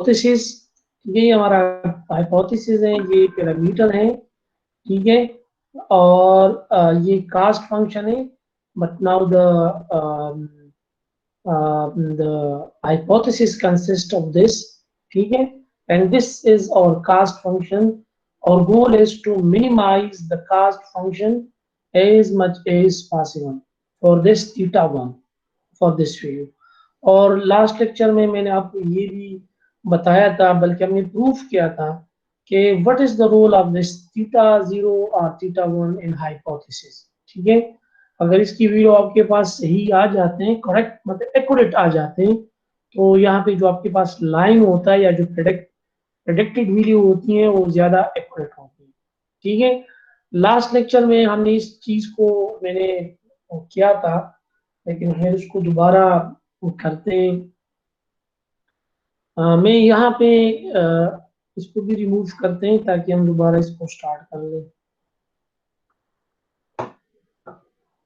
Hypothesis, ये हमारा hypothesis है, ये पैरामीटर है, ठीक है, और ये कास्ट फंक्शन है, but now the hypothesis consists of this, ठीक है, and this is our cast function. Our goal is to minimize the cast function as much as possible for this theta 1 for this value. और last lecture में मैंने आपको ये भी बताया था, बल्कि हमने प्रूफ किया था कि what is the role of this theta 0 और थीटा 1 इन हाइपोथेसिस, ठीक है। अगर इसकी वैल्यू आपके पास सही आ जाते हैं, करेक्ट मतलब एक्यूरेट आ जाते हैं, तो यहाँ पे जो आपके पास लाइन होता है या जो प्रेडिक्टेड वैल्यू होती है वो ज्यादा एक्यूरेट होती है, ठीक है। लास्ट लेक्चर में हमने इस चीज को मैंने किया था, लेकिन फिर उसको दोबारा करते हैं। मैं यहाँ पे इसको भी रिमूव करते हैं ताकि हम दोबारा इसको स्टार्ट कर लें।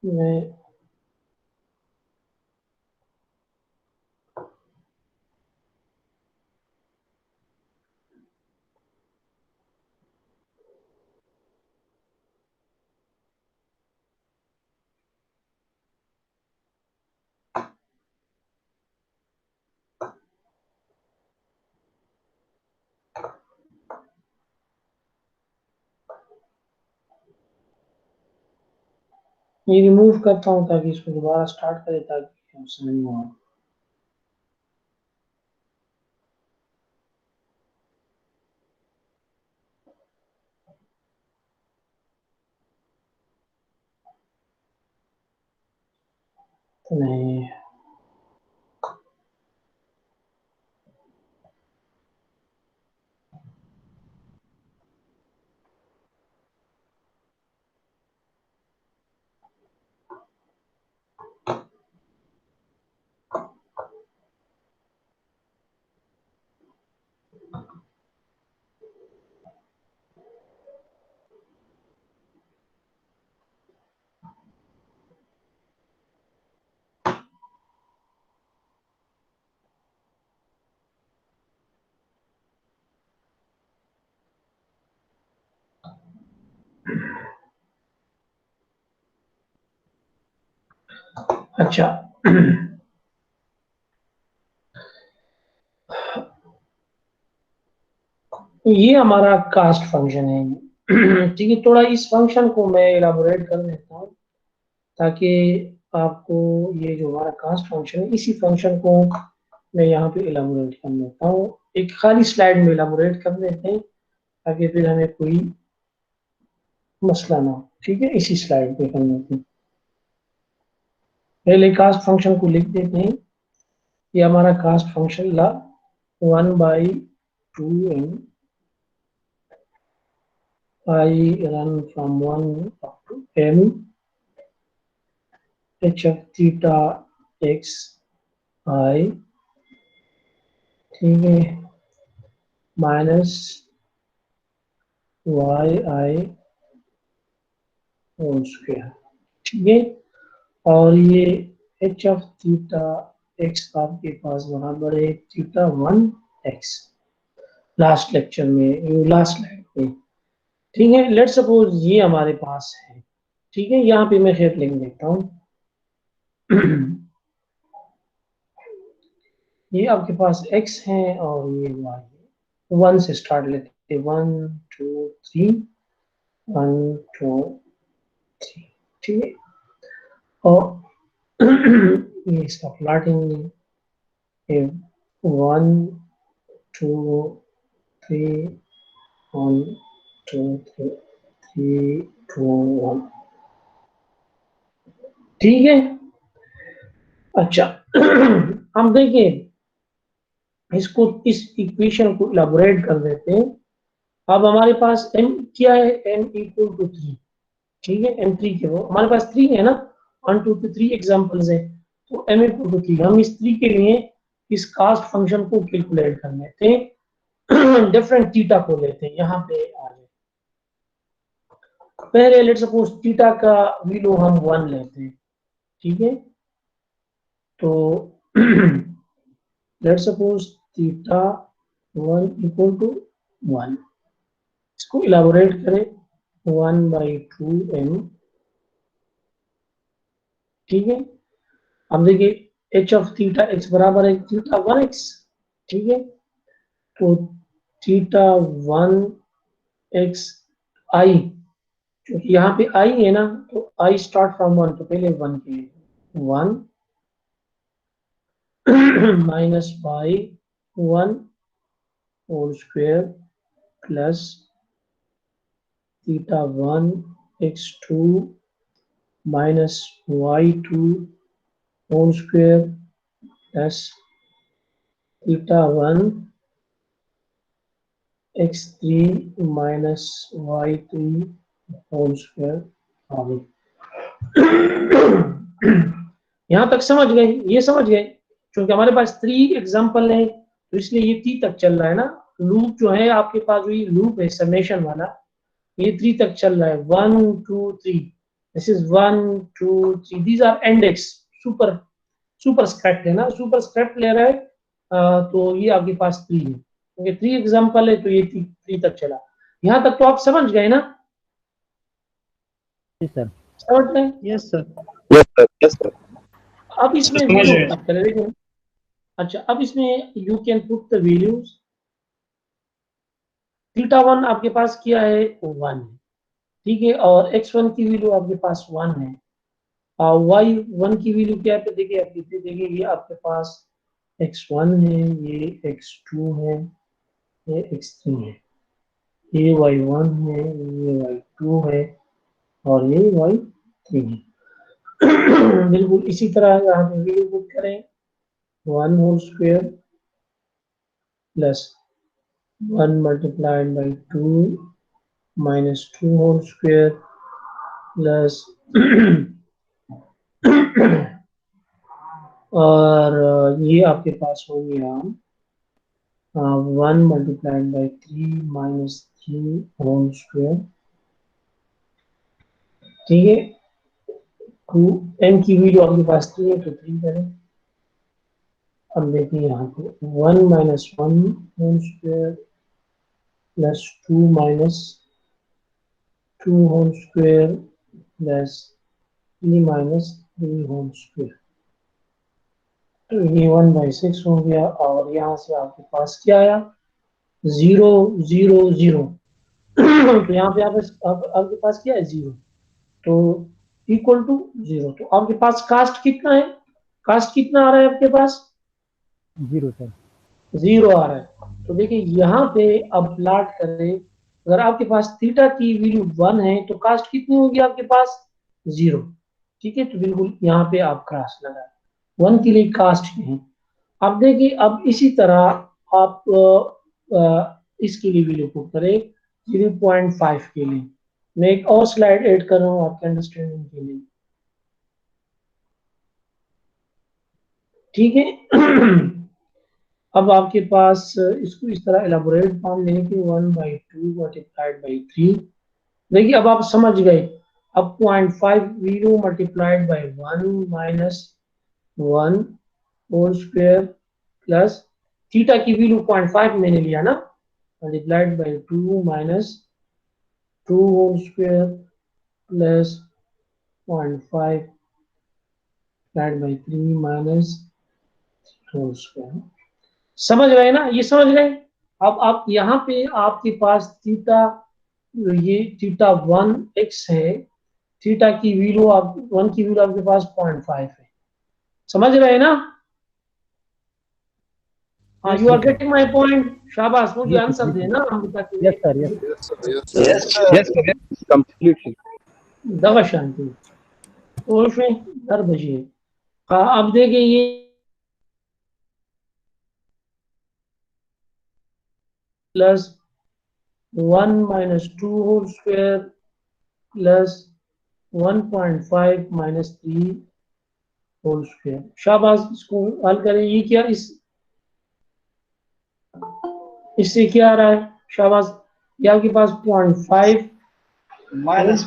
मैं ये रिमूव करता हूँ ताकि इसको दोबारा स्टार्ट करें, ताकि हम समझ में आए। तो नहीं, अच्छा ये हमारा कास्ट फंक्शन है, ठीक है। थोड़ा इस फंक्शन को मैं इलाबोरेट कर देता हूँ ताकि आपको ये जो हमारा कास्ट फंक्शन है, इसी फंक्शन को मैं यहाँ पे इलाबोरेट कर देता हूँ। एक खाली स्लाइड में इलाबोरेट कर देते हैं ताकि फिर हमें कोई मसला ना हो, ठीक है। इसी स्लाइड पे कर देते हैं। पहले कास्ट फंक्शन को लिख देते हैं। ये हमारा कास्ट फंक्शन ला 1/2n I run from 1 up to m h of theta x I, ठीक है, minus y I whole square, ठीक है। और ये h ऑफ थीटा x आपके पास बराबर है थीटा 1x, लास्ट लेक्चर में, लास्ट स्लाइड में, ठीक है। लेट सपोज ये हमारे पास है, ठीक है। यहाँ पे मैं फिर लिख देता हूँ। ये आपके पास x है और ये y है। 1 से स्टार्ट लेते हैं, 1 2 3, 1 2 3, ठीक है। और ये इसका प्लॉटिंग है, 1 2 3, 1 2 3 3 2 1, ठीक है। अच्छा हम देखिए इसको, इस इक्वेशन को इलाबोरेट कर देते हैं। अब हमारे पास m क्या है, m इक्वल टू 3, ठीक है। m3 के वो हमारे पास 3 है ना, 1 2 3 एग्जांपल्स है, तो m इक्वल टू 3 हम इस 3 के लिए इस कास्ट फंक्शन को कैलकुलेट कर लेते हैं। डिफरेंट थीटा को लेते हैं, यहाँ पे आ जाए। पहले लेट सपोज थीटा का वैल्यू हम 1 लेते हैं, ठीक है। तो let suppose theta 1 equal to 1। इसको इलाबोरेट करें 1/2m, ठीक है। अब देखिए h ऑफ थीटा x बराबर है थीटा 1x, ठीक है। तो थीटा 1x i, क्योंकि यहाँ पे i है ना, तो i स्टार्ट फ्रॉम 1, तो पहले 1 के लिए 1 minus y 1 whole square plus theta 1 x2 minus y2 whole square plus theta 1 x3 minus y3 whole square. यहां तक समझ गए? ये समझ गए? क्योंकि हमारे पास 3 एग्जांपल है, तो इसलिए ये 3 तक चल रहा है ना। लूप जो है आपके पास, वही लूप है समेशन वाला, ये 3 तक चल रहा है। 1 2 3, this is 1 2 3, these are index, super script है ना, सुपर स्क्रिप्ट ले रहा है। तो ये आपके पास 3 है, क्योंकि 3 एग्जांपल है, तो ये 3 तक चला। यहाँ तक तो आप समझ गए ना? जी सर। समझ गए? Yes sir. Yes sir. अब इसमें वैल्यू प्राप्त करें, देखो। अच्छा, अब इसमें you can put the values. Theta 1 आपके पास क्या है? 1 है, ठीक है। और x1 की वैल्यू आपके पास 1 है, और y1 की वैल्यू क्या है? देखिए आप देखिए, ये आपके पास x1 है, ये x2 है, ये x3 है, ये y1 है, ये y2 है, और ये y3 है। बिल्कुल इसी तरह यहाँ पे वैल्यू पुट करें 1 whole square plus 1 multiplied by 2 minus 2 whole square plus और ये आपके पास हो गया 1 multiplied by 3 minus 3 whole square, ठीक है। 2 m की वैल्यू आपके पास 3 है, तो 3 करें। अब देखिए यहाँ पे 1 minus 1 whole square plus 2 minus 2 whole square plus 3 minus 3 whole square, तो ये 1/6 हो गया। और यहाँ से आपके पास क्या आया? 0 0 0। तो यहाँ पे आपके पास क्या है? 0, तो इक्वल टू 0। तो आपके पास कास्ट कितना है? कास्ट कितना आ रहा है आपके पास? 0 सर। 0 आ रहा है। तो देखिए यहाँ पे अब प्लॉट करें, अगर आपके पास थीटा की वैल्यू 1 है, तो कास्ट कितनी होगी आपके पास? 0, ठीक है। तो बिल्कुल यहाँ पे आप कास्ट लगा 1 के लिए कास्ट है। अब देखिए, अब इसी तरह आप इसके लिए वैल्यू पुट करें 0.5 के लिए। मैं एक और स्लाइड ऐड कर रहा हूँ आपके अंडरस्टैंडिंग के लिए, ठीक है। अब आपके पास इसको इस तरह एलाबोरेट फॉर्म लेने के 1/2 मल्टीप्लाइड बाई 3। देखिए अब आप समझ गए। अब 0.5 0 multiplied by 1 minus 1 whole square plus theta की वैल्यू 0.5 मैंने लिया ना, multiplied by 2 minus 2 whole square plus 0.5 divide by 3 minus whole square. समझ रहे ना? ये समझ रहे? अब आप यहाँ पे आपके पास थीटा, ये थीटा 1x है, थीटा की वैल्यू आप 1 की वैल्यू आपके पास 0.5 है। समझ रहे ना? हाँ, you are getting my point. शाबाश, मुझे आंसर देना हम ताकि yes sir. Yes yes sir, completely. दवा शांति। तो उसमें दर बजिए। अब देखिए ये plus 1 minus 2 whole square plus 1.5 minus 3 whole square. शाबाश, इसको हल करें। ये क्या, इससे क्या आ रहा है? शाबाश, ये आपके पास 0.5 minus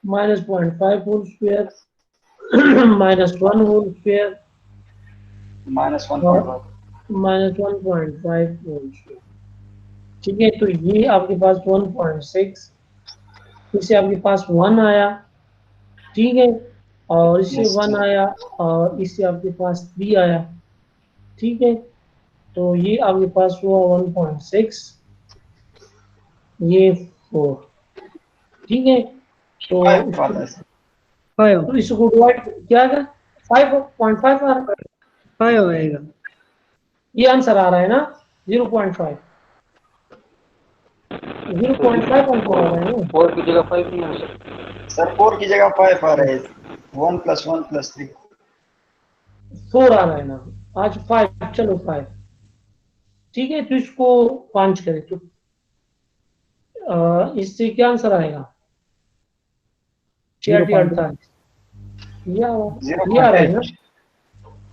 0.5 whole square minus 1 whole square -1.5 -1.5 ठीक है। तो ये आपके पास 1.6, इससे आपके पास 1 आया, ठीक है, और इससे Yes, 1 sir. आया, और इससे आपके पास 3 आया, ठीक है। तो ये आपके पास हुआ 1.6, ये 4, ठीक है। तो 5 इसको, वाला है sir. 5 तो इसको डिवाइड क्या है, 5.5 आ रहा है, 5 आएगा। ये आंसर आ रहा है ना, 0.5, 0.5 आंसर आ रहा है ना। 4 की जगह 5 नहीं हो सकता। Sir, 4 की जगह 5 आ रहा है. 1 + 1 + 3. 4 आ रहा है ना, आज 5, चलो 5, ठीक है। तो इसको 5 करें तो इससे क्या आंसर आएगा, 6 0.8 48, ये आ रहा ये आ रहा है ना, 0.8.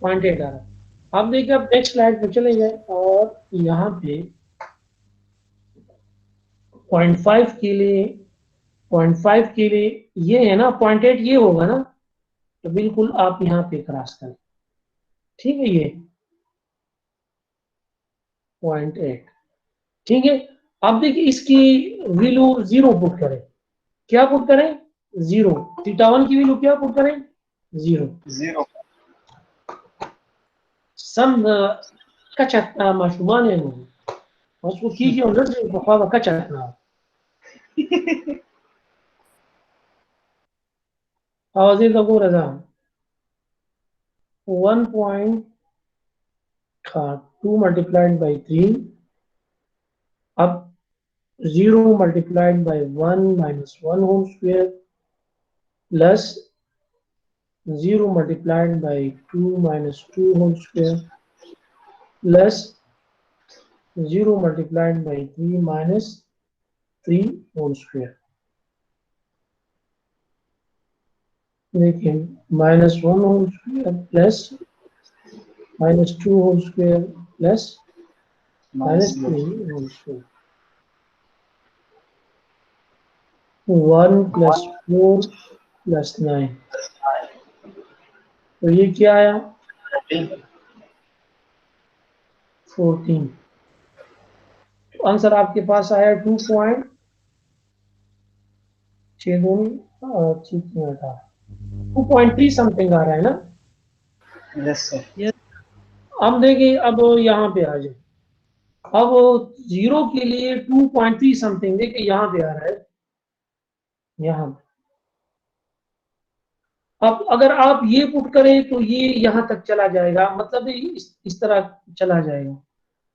0.8 आ रहा है। अब देखिए, अब नेक्स्ट स्लाइड पे चले गए, और यहाँ पे 0.5 के लिए, 0.5 के लिए ये है ना, 0.8 ये होगा ना, तो बिल्कुल आप यहाँ पे क्रॉस करें, ठीक है, ये 0.8, ठीक है। अब देखिए इसकी वैल्यू 0 पुट करें, क्या पुट करें, 0, θ1 की वैल्यू क्या पुट करें, 0। 0. Some kacatna mashumane no. Wasu kiji on lati kwa kacatna. Awazi da gora da 1.2 multiplied by 3 up 0 multiplied by 1 minus 1 whole square plus 0 multiplied by 2 minus 2 whole square plus 0 multiplied by 3 minus 3 whole square. देखिए -1 whole square plus -2 whole square plus -3 whole square. 1 plus 4 plus 9, तो ये क्या आया, 14। तो answer आपके पास आया 2.3 something आ रहा है ना। Yes, sir. अब देखिए, अब यहाँ पे आ जाए, अब 0 के लिए 2.3 समथिंग, देखिए यहाँ पे आ रहा है, यहाँ। अब अगर आप ये पुट करें तो ये यहाँ तक चला जाएगा, मतलब इस तरह चला जाएगा,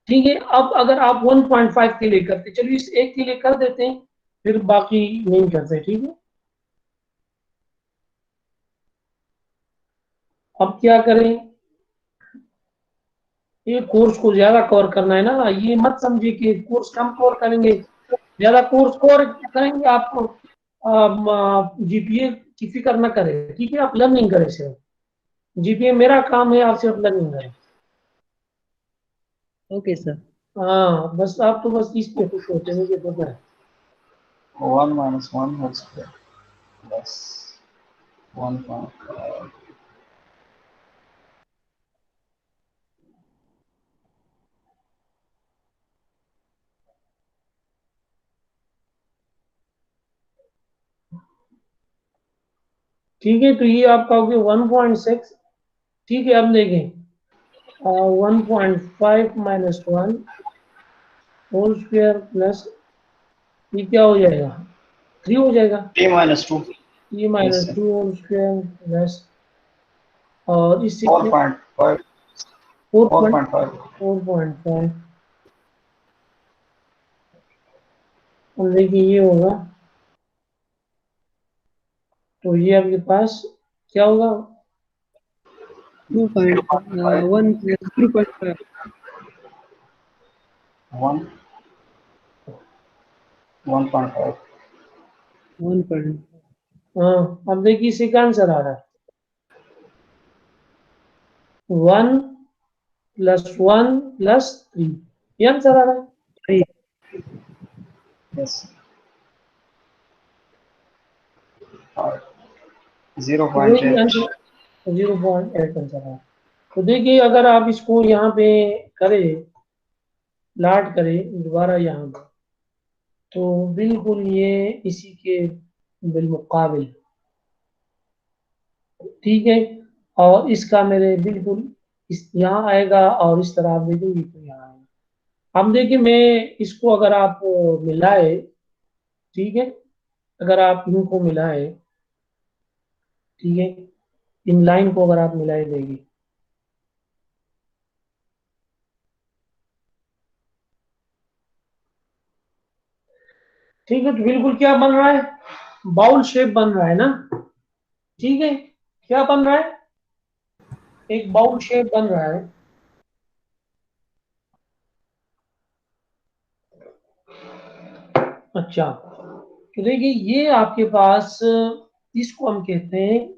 ठीक है। अब अगर आप 1.5 के लिए करते, चलिए इस एक के लिए कर देते हैं, फिर बाकी नहीं करते, ठीक है। अब क्या करें, ये कोर्स को ज्यादा कवर करना है ना, ये मत समझिए कि कोर्स कम कवर करेंगे, ज्यादा कोर्स कवर करेंगे आप, जीपीए की फिक्र ना करें, ठीक है, आप लर्निंग करें सिर्फ, जीपीए मेरा काम है, आप सिर्फ लर्निंग करें। Okay sir. हाँ, बस आप तो बस इस पे खुश होते हैं, मुझे पता है। 1 minus 1 whole square plus 1.5. ठीक है, तो ये आपका हो गया 1.6, ठीक है। अब देखें 1.5 माइनस 1 होल स्क्वायर प्लस, ये क्या हो जाएगा, 3 हो जाएगा, 3 minus 2. 3 Yes, minus sir. 2 whole square plus, और इससे 4.5. 4.5. 4.5, और देखिए ये होगा, तो ये आपके पास क्या होगा, 2.1 plus 3.5 1. 1.5. 1. हाँ। अब देखिए इसी का आंसर आ रहा है 1 + 1 + 3, ये आंसर आ रहा है। 3. Yes. 0.8 0.8. आंसर आ रहा है। तो देखिए अगर आप इसको यहाँ पे करें, प्लाट करें दोबारा यहाँ पे, तो बिल्कुल ये इसी के बिलमुकाबिल, ठीक है। और इसका मेरे बिल्कुल इस यहाँ आएगा, और इस तरह आप देखेंगे तो यहाँ आएगा। अब देखिए मैं इसको अगर आप मिलाए, ठीक है, अगर आप इनको मिलाए, ठीक है, इन लाइन को अगर आप मिलाए देंगे, ठीक है, तो बिल्कुल क्या बन रहा है, बाउल शेप बन रहा है ना, ठीक है, क्या बन रहा है, एक बाउल शेप बन रहा है। अच्छा, तो देखिए ये आपके पास, इसको हम कहते हैं,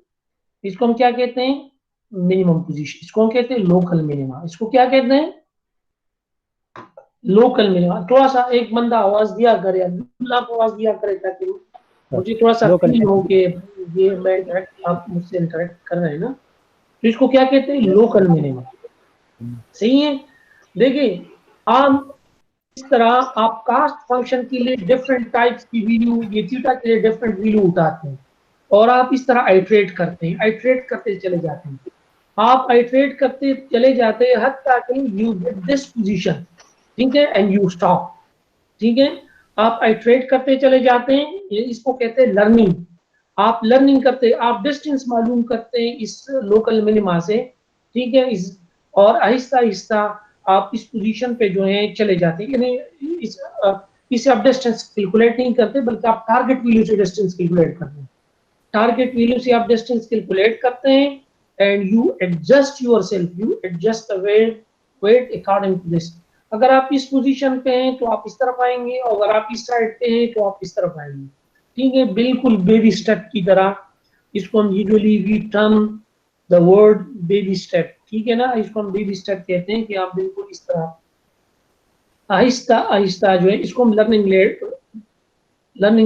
इसको हम क्या कहते हैं, मिनिमम पोजीशन, इसको हम कहते हैं लोकल मिनिमा, इसको क्या कहते हैं, लोकल मिनिमा। थोड़ा सा एक बंदा आवाज दिया करे, अब्दुल्ला को आवाज दिया करे, ताकि मुझे थोड़ा सा लोकल फील हो कि ये मैं इंटरेक्ट, आप मुझसे इंटरेक्ट कर रहे हैं ना, तो इसको क्या कहते हैं, लोकल मिनिमा। सही है। देखिए आप इस तरह आप कास्ट फंक्शन के लिए डिफरेंट टाइप्स की वैल्यू, ये थीटा के लिए डिफरेंट वैल्यू उठाते हैं, और आप इस तरह आइट्रेट करते हैं, आइट्रेट करते चले जाते हैं, आप आइट्रेट करते चले जाते हैं हत्ता कि यू गेट दिस पोजीशन, ठीक है, एंड यू स्टॉप, ठीक है। आप आइट्रेट करते चले जाते हैं, ये इसको कहते हैं लर्निंग। आप लर्निंग करते, आप डिस्टेंस मालूम करते हैं इस लोकल मिनिमा से, ठीक है, इस, और आहिस्ता आहिस्ता आप इस पोजीशन पे जो है चले जाते हैं, यानी इसे आप डिस्टेंस कैलकुलेट नहीं करते, बल्कि आप टारगेट वैल्यू से डिस्टेंस कैलकुलेट करते हैं, टारगेट वैल्यू से आप डिस्टेंस कैलकुलेट करते हैं, and you adjust yourself, you adjust the weight according to this. अगर आप इस पोजीशन पे हैं तो आप इस तरफ आएंगे, और अगर आप इस साइड पे हैं तो आप इस तरफ आएंगे, ठीक है, बिल्कुल बेबी स्टेप की तरह। इसको हम usually we term the word baby step, ठीक है ना, इसको हम बेबी स्टेप कहते हैं, कि आप बिल्कुल इस तरह आहिस्ता आहिस्ता जो है, इसको हम लर्निंग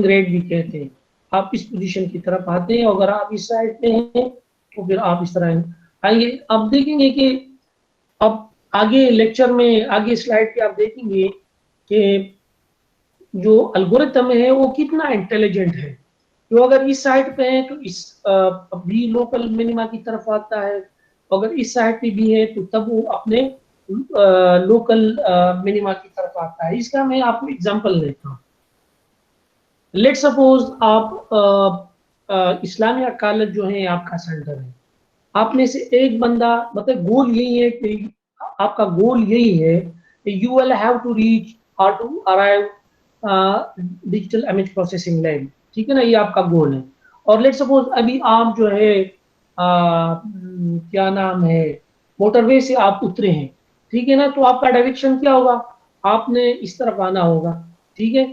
रेट भी कहते हैं। आप इस पोजीशन की तरफ आते हैं, अगर आप इस साइड पे हैं तो फिर आप इस तरह आएंगे। अब देखेंगे कि अब आगे लेक्चर में, आगे स्लाइड पे आप देखेंगे कि जो अल्गोरिथम है वो कितना इंटेलिजेंट है। तो अगर इस साइड पे है तो इस भी लोकल मिनिमा की तरफ आता है, अगर इस साइड पे भी है तो तब वो अपने लोकल मिनिमा की तरफ आता है। इसका मैं आपको एग्जांपल देता हूँ। लेट सपोज आप इस्लामिया कॉलेज जो है आपका सेंटर है, आप में से एक बंदा, मतलब गोल यही है कि आपका गोल यही है कि you will have to reach और to arrive digital image processing lab, ठीक है ना, ये आपका गोल है। और लेट सपोज अभी आप जो है क्या नाम है, मोटरवे से आप उतरे हैं, ठीक है ना, तो आपका डायरेक्शन क्या होगा, आपने इस तरफ आना होगा, ठीक है।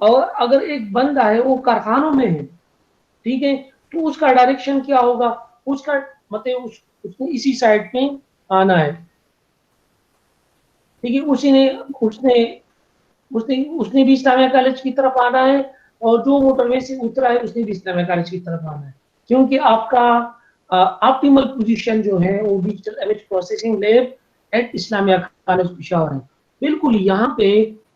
और अगर एक बंदा है वो कारखानों में है, ठीक है, तो उसका डायरेक्शन क्या होगा, उसका मतलब उसने इसी साइड में आना है, ठीक है, उसी ने उसने उसने उसने भी इस्लामिया कॉलेज की तरफ आना है, और जो मोटरवे से उतरा है उसने भी इस्लामिया कॉलेज की तरफ आना है, क्योंकि आपका ऑप्टिमल पोजीशन जो है वो digital image processing lab at Islamia college Peshawar है। बिल्कुल यहाँ पे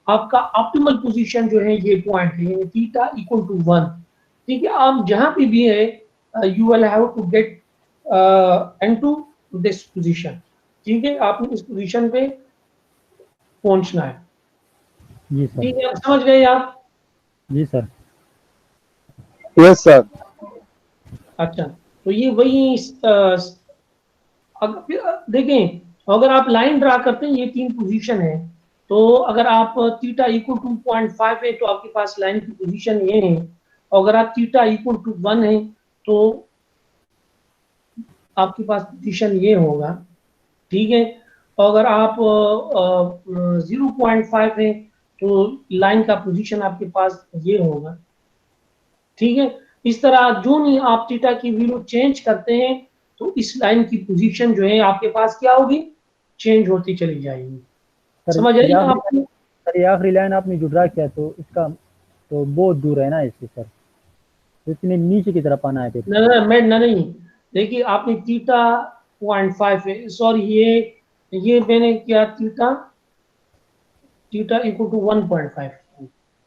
आपका ऑप्टिमल पोजीशन जो है ये पॉइंट है, थीटा इक्वल टू 1, ठीक है। आप जहाँ पे भी है you will have to get into this position, ठीक है, आपने इस पोजीशन पे पहुंचना है। जी सर। ठीक है, अब समझ गए आप? जी सर। Yes, sir. अच्छा, तो ये वही देखें, अगर आप लाइन ड्रा करते हैं, ये 3 पोजीशन है, तो अगर आप थीटा इक्वल टू 2.5 है तो आपके पास लाइन की पोजीशन ये है, और अगर आप थीटा इक्वल टू 1 है तो आपके पास पोजीशन ये होगा, ठीक है। और अगर आप 0.5 है तो लाइन का पोजीशन आपके पास ये होगा, ठीक है। इस तरह जो नहीं आप थीटा की वैल्यू चेंज करते हैं तो इस लाइन की पोजीशन जो है आपके पास क्या होगी, चेंज होती चली जाएगी। समझ आई ना आपको? सर ये आखिरी लाइन आपने जो ड्रा किया तो इसका तो बहुत दूर है ना इससे सर, तो इतने नीचे की तरफ आना है फिर। नहीं, देखिए आपने थीटा 0.5 है, सॉरी ये मैंने क्या थीटा इक्वल टू 1.5,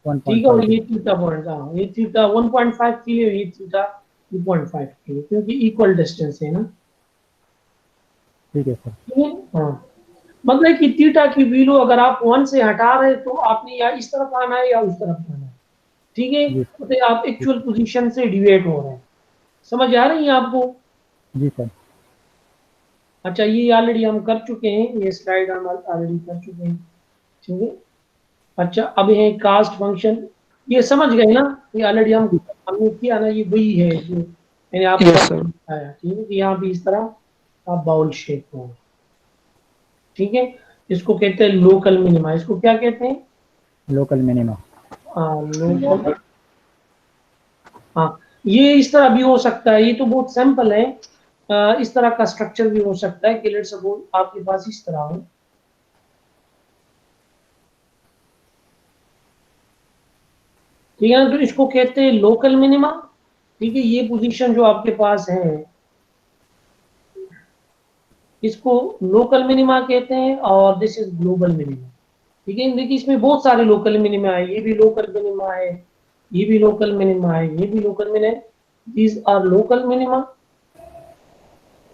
ठीक है, और ये थीटा पॉइंट, हाँ ये थीटा 1.5 के लिए, ये थीटा 2.5 के लिए, क्योंकि इक्वल डिस्टेंस है ना। ठीक है सर। ठीक है, हाँ मतलब कि थीटा की वैल्यू अगर आप 1 से हटा रहे तो आपने या इस तरफ आना है या उस तरफ आना है, ठीक है, जी मतलब आप एक्चुअल पोजीशन से डिविएट हो रहे हैं। समझ आ रही है आपको? जी सर। अच्छा, ये ऑलरेडी हम कर चुके हैं, ये स्लाइड हम ऑलरेडी कर चुके हैं, ठीक है। अच्छा, अब है कास्ट फंक्शन, ये समझ गए ना, ये ऑलरेडी हमने किया ना, ये वही है जो मैंने आपको बताया, ठीक है, कि यहाँ भी इस तरह आप बाउल शेप हो, ठीक है। इसको कहते हैं लोकल मिनिमा, इसको क्या कहते हैं? Local minima. लोकल, हाँ ये इस तरह भी हो सकता है, ये तो बहुत सिंपल है। इस तरह का स्ट्रक्चर भी हो सकता है कि लेट्स सपोज आपके पास इस तरह हो, ठीक है ना, तो इसको कहते हैं लोकल मिनिमा, ठीक है। ये पोजीशन जो आपके पास है इसको लोकल मिनिमा कहते हैं, और दिस इज ग्लोबल मिनिमा, ठीक है। देखिए इसमें बहुत सारे लोकल मिनिमा है, ये भी लोकल मिनिमा है, ये भी लोकल मिनिमा है, ये भी लोकल मिनिमा है, दीज आर लोकल मिनिमा,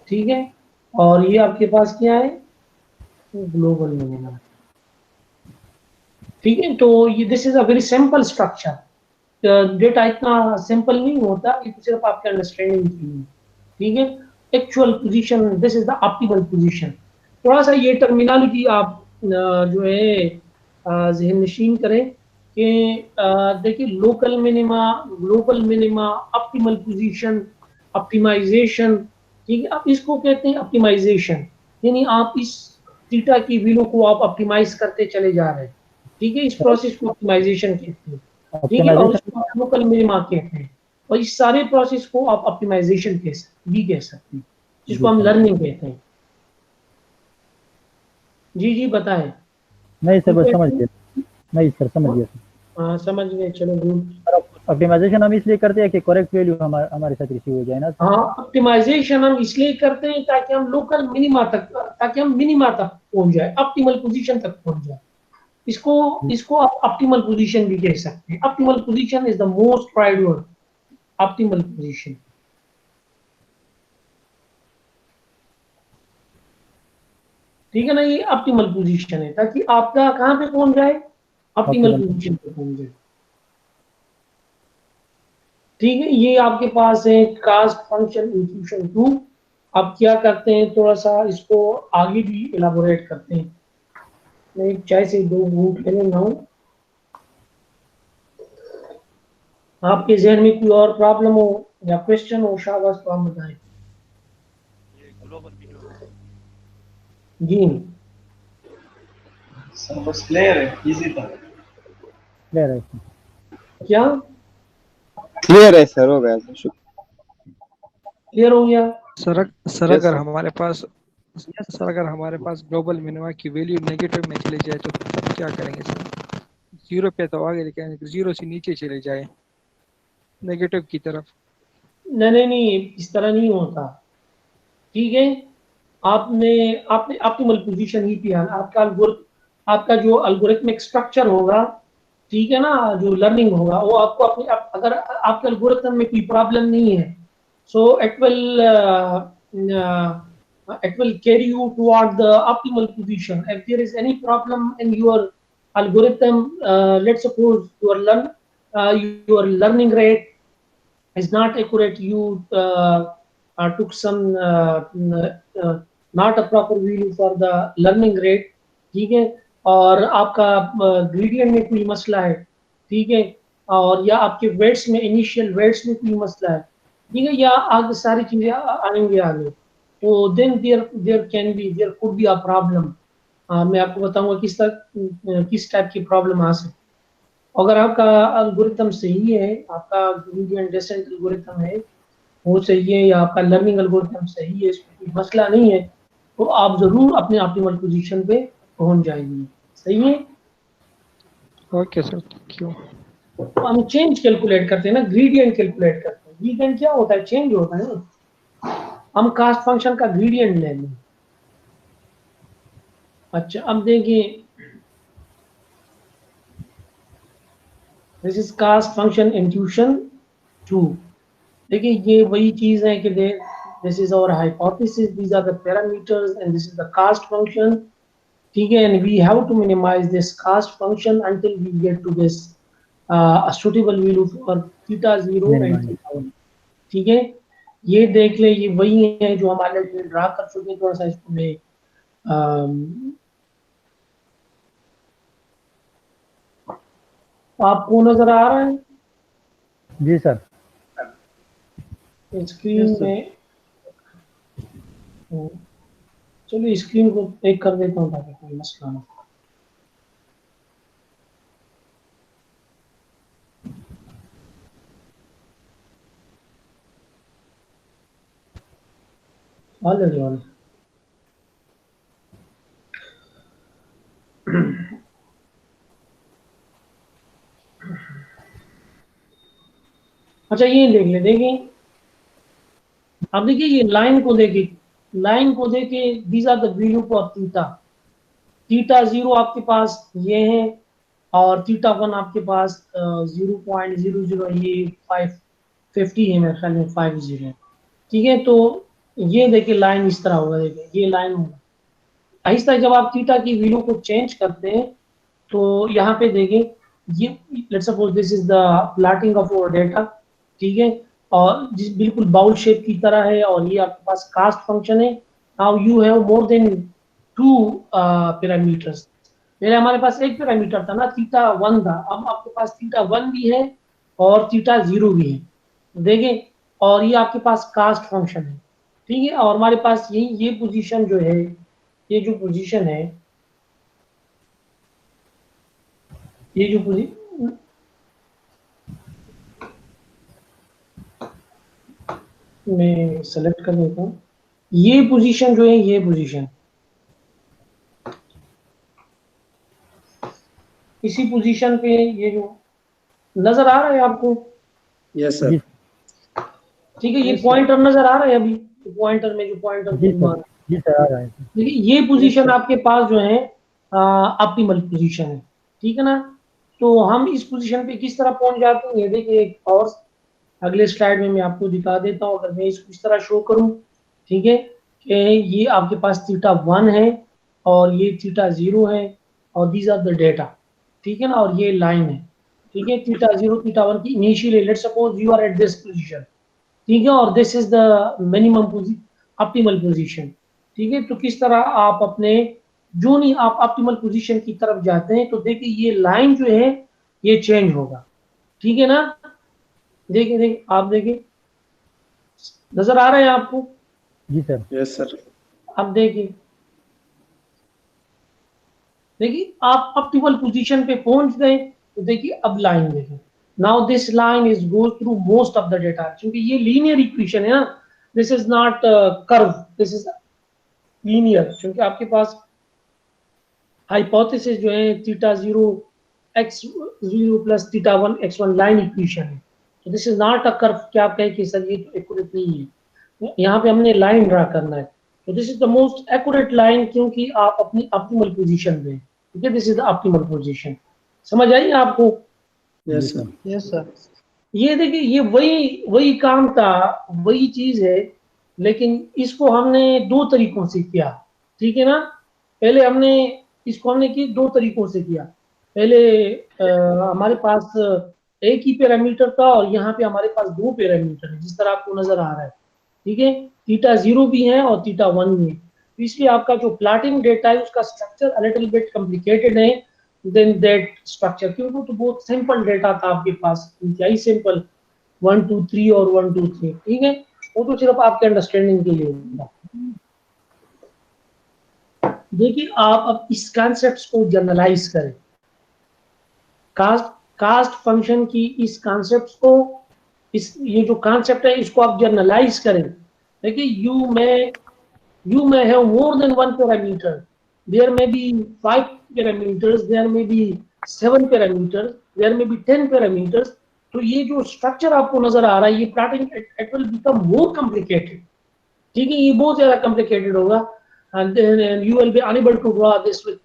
ठीक है। और ये आपके पास क्या है? ग्लोबल मिनिमा, ठीक है। तो ये this is a very simple structure, data इतना सिंपल नहीं होता, ये सिर्फ आपके अंडरस्टैंडिंग के लिए, ठीक है। Actual position, this is the optimal position. थोड़ा सा ये टर्मिनोलॉजी आप जो है ज़हन नशीन करें कि देखिए local minima, global minima, optimal position, optimisation, ठीक है। अब इसको कहते हैं ऑप्टिमाइजेशन, यानी आप इस थीटा की वैल्यू को आप ऑप्टिमाइज करते चले जा रहे हैं, ठीक है। इस प्रोसेस को ऑप्टिमाइजेशन कहते हैं, ठीक है, और इसको आप लोकल मिनिमा कहते हैं, और इस सारे प्रोसेस को आप ऑप्टिमाइजेशन भी कह सकते हैं, जिसको हम लर्निंग कहते हैं। जी जी बताएं। नहीं सर, बस समझ गया। नहीं सर, समझ गया सर। हाँ समझ गए, चलो गुड। ऑप्टिमाइजेशन हम इसलिए करते हैं कि करेक्ट वैल्यू हमारे साथ रिसीव हो जाए ना। हाँ, ऑप्टिमाइजेशन हम इसलिए करते हैं ताकि हम लोकल मिनिमा तक, ताकि हम मिनिमा तक पहुंच जाए, ऑप्टिमल पोजीशन तक पहुंच जाए। इसको इसको आप ऑप्टिमल पोजीशन भी कह सकते हैं। Optimal position is the most tried word, optimal position, ठीक है ना। ये ऑप्टिमल पोजीशन है ताकि आपका कहां पे पहुंच जाए, ऑप्टिमल पोजीशन पे पहुंच जाए, ठीक है। ये आपके पास है कास्ट फंक्शन इंक्लूजन 2। अब क्या करते हैं, थोड़ा सा इसको आगे भी इलाबोरेट करते हैं। मैं एक चाय से 2 घूंट ले लेना हूं। आपके जहन में कोई और प्रॉब्लम हो या क्वेश्चन हो शाबाश तो आप बताएं। जी सर बस क्लियर है, इजी था। क्लियर है क्या क्लियर है सर, हो गया सर, शुक्रिया। क्लियर हो गया? सर अगर हमारे पास ग्लोबल मिनिमा की वैल्यू नेगेटिव में चले जाए तो क्या करेंगे सर? 0 पे तो आगे, लेकिन 0 से नीचे चले जाए नेगेटिव की तरफ। नहीं, इस तरह नहीं होता, ठीक है। आपने आपने ऑप्टिमल पोजीशन ही किया, आपका जो अल्गोरिथमिक स्ट्रक्चर होगा, ठीक है ना, जो लर्निंग होगा वो आपको अपनी अगर आपके एल्गोरिथम में कोई प्रॉब्लम नहीं है, सो it will carry you toward the optimal position. If there is any problem in your algorithm, let's suppose your learning rate is not accurate, you took some not a proper value for the learning rate, ठीक है, और आपका gradient में कोई मसला है, ठीक है, और या आपके वेट्स में, इनिशियल वेट्स में कोई मसला है, ठीक है, या आगे सारी चीजें आएंगे आगे, तो then there could be a problem. मैं आपको बताऊंगा किस टाइप की प्रॉब्लम आ सकती है। अगर आपका एल्गोरिथम सही है, आपका ग्रेडियंट डेसेंट एल्गोरिथम है वो सही है, या आपका लर्निंग एल्गोरिथम सही है, इसमें कोई मसला नहीं है, तो आप जरूर अपने ऑप्टिमल पोजीशन पे पहुंच जाएंगे। सही है? Okay sir, thank you. तो हम चेंज कैलकुलेट करते हैं ना, ग्रेडियंट कैलकुलेट करते हैं। ग्रेडियंट क्या होता है? चेंज होता है ना। हम कास्ट फंक्शन का ग्रेडियंट ले लें। अच्छा अब देखिए, this is cost function intuition 2। देखिए ये वही चीज है कि this is our hypothesis, these are the parameters and this is the cost function. ठीक है, and we have to minimise this cost function until we get to this suitable value for theta 0 and theta 1। ठीक है, ये देख ले, ये वही है जो हमारे लिए ड्रा कर चुके हैं। थोड़ा सा इसको मैं आपको नजर आ रहा है जी सर। स्क्रीन में? चलो स्क्रीन को एक कर देता हूँ ताकि कोई मसला ना हो। Already on. अच्छा ये देख ले, देखिए अब देखिए ये लाइन को देखिए, लाइन को देखिए, these are the value for theta. Theta 0 आपके पास ये है और थीटा 1 आपके पास 0.00, ये 550 है मेरे ख्याल में, 50। ठीक है, तो ये देखिए लाइन इस तरह होगा, देखिए ये लाइन होगा। आहिस्ता जब आप थीटा की वैल्यू को चेंज करते हैं तो यहाँ पे देखिए, ये let's suppose this is the plotting of our data. ठीक है, और जिस बिल्कुल बाउल शेप की तरह है, और ये आपके पास कास्ट फंक्शन है। Now you have more than 2 parameters. पहले हमारे पास एक पैरामीटर था ना, थीटा 1 था, अब आपके पास थीटा 1 भी है और थीटा 0 भी है, देखिए, और ये आपके पास कास्ट फंक्शन है। ठीक है, और हमारे पास ये पोजीशन जो है, ये जो पोजीशन है, ये जो पोजीशन, मैं सेलेक्ट कर देता हूँ, ये पोजीशन जो है, ये पोजीशन, इसी पोजीशन पे ये जो नजर आ रहा है आपको? Yes sir. ठीक है, ये पॉइंटर नजर आ रहा है अभी, पॉइंटर में जो पॉइंटर जी सर आ रहा है। देखिए ये पोजीशन आपके पास जो है ऑप्टिमल पोजीशन है। ठीक है ना, तो हम इस पोजीशन पे किस तरह पहुंच जाते हैं, ये देखिए एक और अगले स्लाइड में मैं आपको दिखा देता हूँ। अगर मैं इसको इस तरह शो करूँ, ठीक है, कि ये आपके पास थीटा 1 है और ये थीटा 0 है और दीज आर द डेटा। ठीक है ना, और ये लाइन है। ठीक है, थीटा 0 थीटा 1 की initially, let's suppose you are at this position. ठीक है, और this is the minimum optimal position. ठीक है, तो किस तरह आप अपने, जो नहीं आप ऑप्टिमल पोजीशन की तरफ जाते हैं तो देखिए ये लाइन जो है ये चेंज होगा। ठीक है ना, देखिए देखिए आप देखिए, नजर आ रहा है आपको? जी सर। Yes sir. अब देखिए, देखिए आप ऑप्टिमल पोजीशन पे पहुंच गए, तो देखिए अब लाइन देखिए, now this line is goes through most of the data, क्योंकि ये लीनियर इक्वेशन है ना, this is not curve, this is linear, क्योंकि आपके पास हाइपोथेसिस जो है theta 0 x0 plus theta 1 x1 line equation है, तो this is not a curve कि आप कहें कि सर ये तो एक्यूरेट नहीं है, यहाँ पे हमने लाइन ड्रा करना है, तो this is the most accurate line, क्योंकि आप अपनी ऑप्टिमल पोजीशन में। ठीक है, this is the optimal position. समझ आई आपको? Yes sir. Yes sir. ये देखिए, ये वही काम था, वही चीज है, लेकिन इसको हमने दो तरीकों से किया। ठीक है ना, पहले हमने इसको की दो तरीकों से किया। पहले हमारे पास एक ही पैरामीटर था और यहाँ पे हमारे पास दो पैरामीटर है, जिस तरह आपको नजर आ रहा है। ठीक है, थीटा 0 भी है और थीटा 1 भी है, तो इसलिए आपका जो प्लॉटिंग डेटा है उसका structure a little bit complicated है देन दैट स्ट्रक्चर, क्योंकि तो बहुत सिंपल डेटा था आपके पास, इंतहाई सिंपल, 1 2 3 और 1 2 3। ठीक है, वो तो सिर्फ आपके अंडरस्टैंडिंग के लिए होगा। देखिए आप अब इस कॉन्सेप्ट्स को जनरलाइज करें, कास्ट फंक्शन की इस कॉन्सेप्ट्स को, इस ये जो कॉन्सेप्ट है इसको आप जनरलाइज करें। देखिए you may have more than one parameter, there may be 5 parameters, there may be 7 parameters, there may be 10 parameters, तो ये जो स्ट्रक्चर आपको नजर आ रहा है, ये plotting, it will become more complicated। ठीक है, ये बहुत ज्यादा कॉम्प्लिकेटेड होगा and then you will be unable to draw this with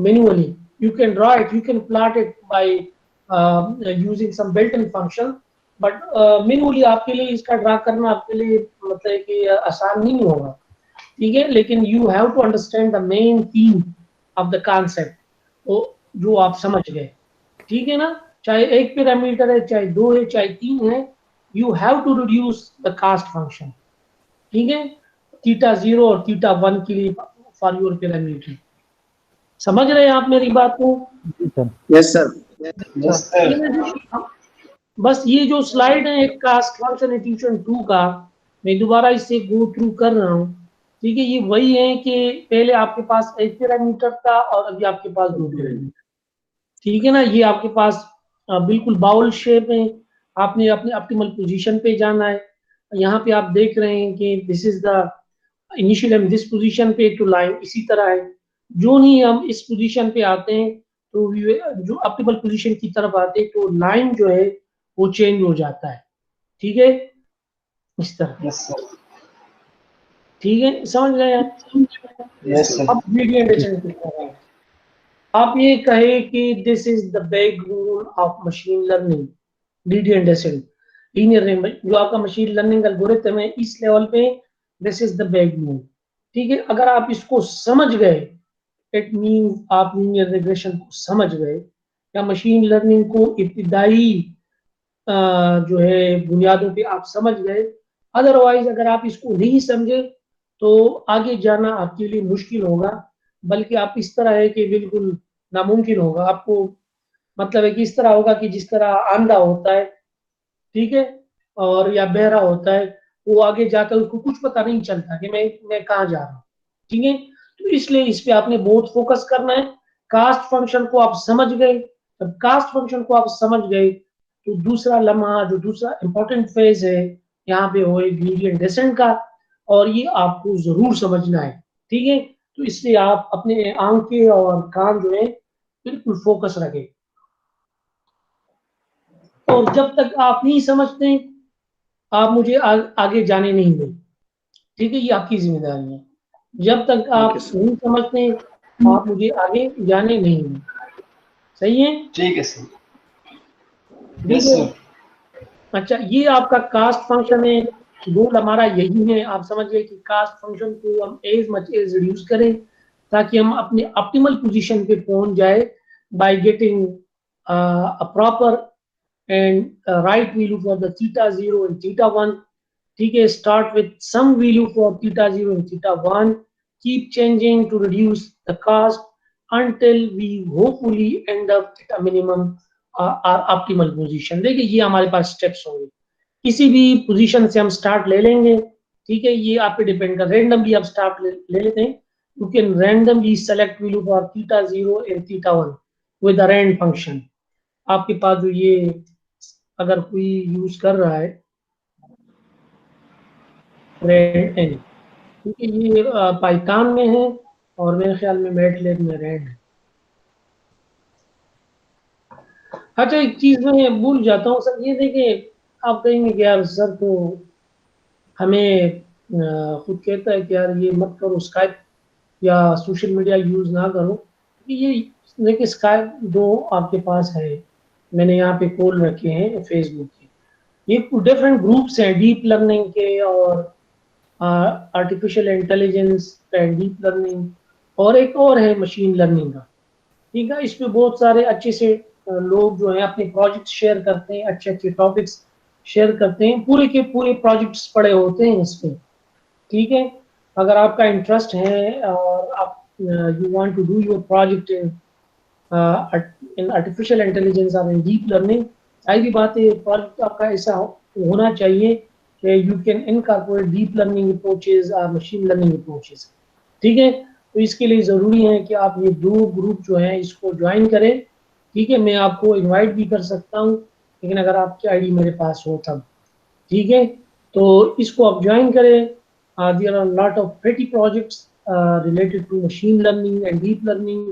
manually. You can draw it, you can plot it by using some built-in function, but manually आपके लिए इसका draw करना आपके लिए मतलब कि आसान नहीं होगा, ठीक है, लेकिन you have to understand the main theme of the concept, वो जो आप समझ गए, ठीक है ना, चाहे एक पैरामीटर है, चाहे दो है, चाहे तीन है, you have to reduce the cost function, ठीक है, थीटा 0 और थीटा 1 के लिए फॉर योर पैरामीटर। समझ रहे हैं आप मेरी बात को? Yes, sir. Yes, sir. बस ये जो स्लाइड है एक कास्ट फंक्शन ट्यूशन 2 का, मैं दोबारा इसे गो थ्रू कर रहा हूँ, ठीक है, ये वही है कि पहले आपके पास एक पैरामीटर था और अभी आपके पास दो पैरामीटर, ठीक है ना, ये आपके पास बिल्कुल बाउल शेप है, आपने अपने ऑप्टिमल पोजीशन पे जाना है, यहाँ पे आप देख रहे हैं कि this is the initial this position पे टू लाइन इसी तरह है, जो नहीं हम इस पोजीशन पे आते हैं तो जो ऑप्टिमल पोजीशन की तरफ आते हैं तो लाइन जो है वो चेंज हो जाता है, ठीक है, इस तरह। Yes, sir. ठीक है, समझ गए आप? Yes, sir. अब ग्रेडियंट डिसेंट पे कर रहे हैं। आप ये कहे कि this is the big rule of machine learning, gradient descent, linear, जो आपका मशीन लर्निंग एल्गोरिथम है इस लेवल पे this is the big rule, ठीक है, अगर आप इसको समझ गए इट मीन आप लीनियर रिग्रेशन को समझ गए या मशीन लर्निंग को इब्तिदाई जो है बुनियादों पे आप समझ गए, अदरवाइज अगर आप इसको नहीं समझे तो आगे जाना आपके लिए मुश्किल होगा, बल्कि आप इस तरह है कि बिल्कुल नामुमकिन होगा आपको, मतलब है कि इस तरह होगा कि जिस तरह अंधा होता है, ठीक है, और या बहरा होता है, वो आगे जाकर उसको कुछ पता नहीं चलता कि मैं कहाँ जा रहा हूँ, ठीक है, तो इसलिए इस पे आपने बहुत फोकस करना है। कास्ट फंक्शन को आप समझ गए, जब कास्ट फंक्शन को आप समझ गए तो दूसरा लम्हा जो दूसरा इंपॉर्टेंट फेज है यहाँ पे हो ग्रेडियंट डिसेंट का, और ये आपको जरूर समझना है, ठीक है, तो इसलिए आप अपने आंखें और कान जो है बिल्कुल फोकस रखें, और जब तक आप नहीं समझते आप मुझे आगे जाने नहीं दें, ठीक है, ये आपकी जिम्मेदारी है, जब तक आप Okay, sir. नहीं समझते आप मुझे आगे जाने नहीं दें, सही है? ठीक है सर। ठीक Yes, है, sir. अच्छा, ये आपका कास्ट फंक्शन है, गोल हमारा यही है, आप समझिए कि कास्ट फंक्शन को हम एज मच एज रिड्यूस करें ताकि हम अपने ऑप्टिमल पोजीशन पे पहुंच जाए by getting a proper and right value for the theta 0 and theta 1, ठीक है, start with some value for theta 0 and theta 1, keep changing to reduce the cost until we hopefully end up at a minimum our optimal position। देखिए ये हमारे पास steps होंगे, किसी भी position से हम स्टार्ट ले लेंगे, ठीक है, ये आप पे डिपेंड कर, रैंडमली आप स्टार्ट ले लेते हैं, you can randomly select value for theta 0 and theta 1 with the rand function. आपके पास जो ये अगर कोई यूज कर रहा है रैंड एन, ठीक है, ये पाइथन में है और मेरे ख्याल में मैटलैब में रैंड है। अच्छा, एक चीज मैं भूल जाता हूँ सर, ये देखिए आप कहेंगे कि यार सर तो हमें खुद कहता है कि यार ये मत करो, स्काइप या सोशल मीडिया यूज ना करो, ये देखिए स्काइप जो आपके पास है, मैंने यहाँ पे कॉल रखे हैं फेसबुक के, ये डिफरेंट ग्रुप्स हैं डीप लर्निंग के और artificial intelligence and deep learning, और एक और है मशीन लर्निंग का, ठीक है, इसमें बहुत सारे अच्छे से लोग जो हैं अपने प्रोजेक्ट शेयर करते हैं, अच्छे अच्छे टॉपिक्स शेयर करते हैं, पूरे के पूरे प्रोजेक्ट्स पड़े होते हैं इसमें, ठीक है, अगर आपका इंटरेस्ट है और आप you want to do your project in artificial intelligence और इन डीप लर्निंग, सारी बातें प्रोजेक्ट आपका ऐसा होना चाहिए कि you can incorporate deep learning approaches और मशीन लर्निंग अप्रोचेज, ठीक है, तो इसके लिए ज़रूरी है कि आप ये दो ग्रुप जो हैं इसको ज्वाइन करें, ठीक है, मैं आपको इनवाइट भी कर सकता हूँ, लेकिन अगर आपकी आईडी मेरे पास हो तब, ठीक है, तो इसको आप ज्वाइन करें। There are lot of pretty projects related to machine learning and deep learning,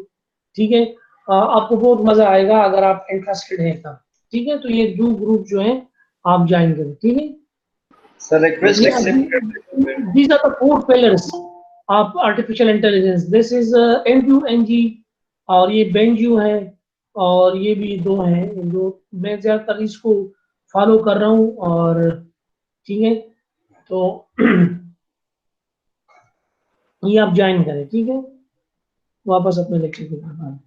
ठीक है, आपको बहुत मज़ा आएगा अगर आप इंटरेस्टेड हैं तब, ठीक है, तो ये दो ग्रुप जो हैं आप ज्वाइन करें, ठीक है। Sir, request Yeah, accepted. these are the 4 pillars of artificial intelligence. This is NQ-NG, और ये Benju है, और ये भी 2 हैं जो मैं ज्यादातर इसको फॉलो कर रहा हूँ। और ठीक है, तो ये आप ज्वाइन करें, ठीक है, वापस अपने लेक्चर पे करना।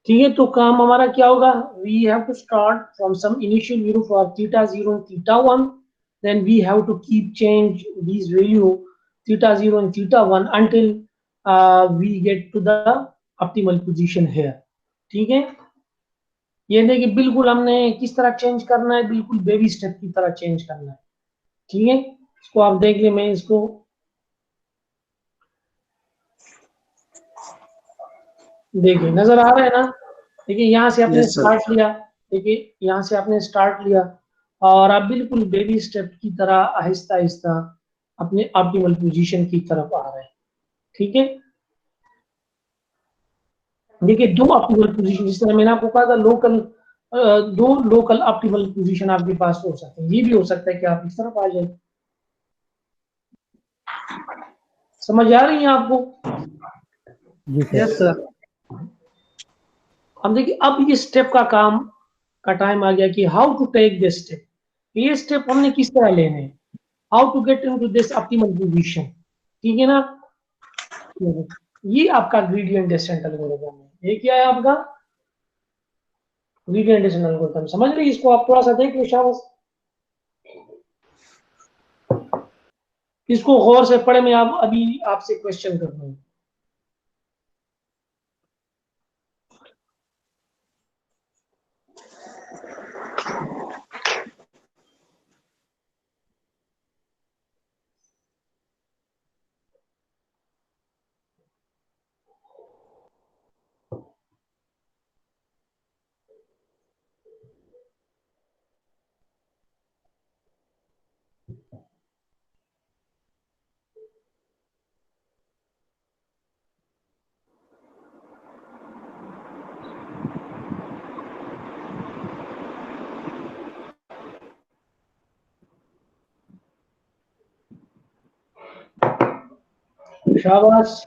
ठीक है, तो काम हमारा क्या होगा, we have to start from some initial value for θ0 and θ1, then we have to keep change these value θ0 and θ1 until we get to the optimal position here। ठीक है, ये देखिए बिल्कुल हमने किस तरह चेंज करना है, बिल्कुल बेबी स्टेप की तरह चेंज करना है। ठीक है, इसको आप देख ले, मैं इसको देखिए नजर आ रहा है ना। देखिए यहाँ से आपने Yes, sir. स्टार्ट लिया, देखिए यहाँ से आपने स्टार्ट लिया और आप बिल्कुल बेबी स्टेप की तरह आहिस्ता आहिस्ता अपने ऑप्टिमल पोजीशन की तरफ आ रहे हैं। ठीक है, देखिए 2 ऑप्टिमल पोजीशन, जिस तरह मैंने आपको कहा था लोकल, 2 लोकल ऑप्टिमल पोजीशन आपके पास हो सकते हैं। ये भी हो सकता है कि आप इस तरफ आ जाए। समझ आ रही है आपको? जी सर। Yes, sir. अब देखिए अब ये स्टेप का काम का टाइम आ गया कि how to take this step. ये स्टेप हमने किस तरह लेने हैं, how to get into this optimal position. ठीक है ना, ये आपका ग्रेडियंट डिसेंट एल्गोरिथम है। ये क्या है आपका ग्रेडियंट डिसेंट एल्गोरिथम। समझ रही, इसको आप थोड़ा सा देख लो, शाबाश, इसको गौर से पढ़े। मैं आप अभी आपसे क्वेश्चन कर रहा हूं। शाबाश,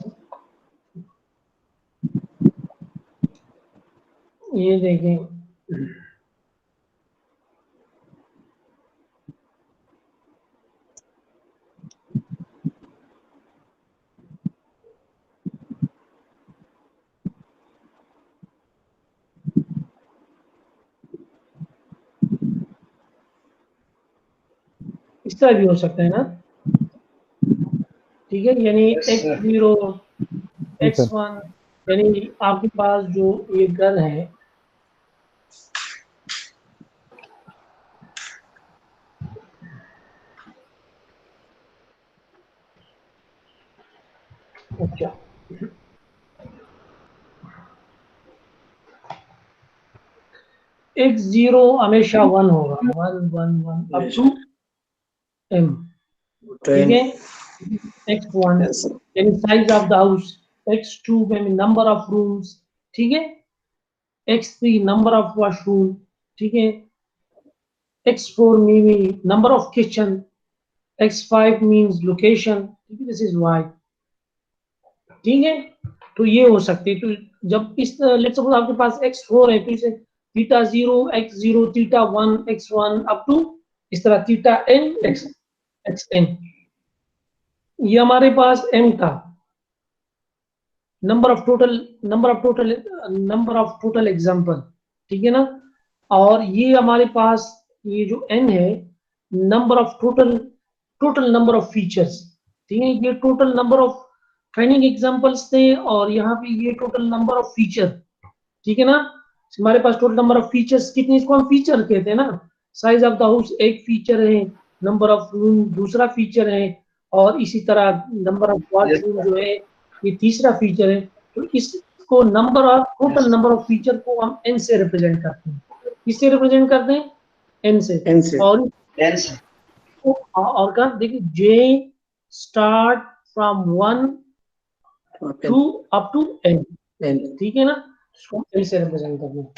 ये देखें, इस तरह भी हो सकता है ना। ठीक है, यानी Yes, sir. x0 x1, यानी आपके पास जो ये घर है, अच्छा x0 हमेशा 1 होगा, 1 1 1 अप टू m। ठीक है, x1 Yes, sir. यानी size of the house, x2 में नंबर ऑफ रूम्स, ठीक है, x3 नंबर ऑफ वॉशरूम, ठीक है, x4 में number of kitchen, x5 means location, ठीक है, दिस इज y। ठीक है, तो ये हो सकती है। तो जब इस लेट्स सपोज आपके पास x4 है, तो इसे θ0 x0 θ1 x1 अप टू इस तरह θn xn, ये हमारे पास m था, नंबर ऑफ टोटल एग्जांपल। ठीक है ना, और ये हमारे पास ये जो n है, number of total number of features. ठीक है, ये total number of training examples थे, और यहाँ पे ये टोटल नंबर ऑफ फीचर। ठीक है ना, हमारे पास टोटल नंबर ऑफ फीचर्स कितने, इसको हम फीचर कहते हैं ना। साइज ऑफ द हाउस एक फीचर है, नंबर ऑफ रूम दूसरा फीचर है, और इसी तरह नंबर ऑफ वॉशरूम जो है ये तीसरा फीचर है। तो इसको number of total number of feature को हम n से रिप्रेजेंट करते हैं। किससे रिप्रेजेंट करते हैं, n से। N से। और Yes. और का देखिए j start from 1 to up to n। N. ठीक है ना, इसको n से रिप्रेजेंट करते हैं।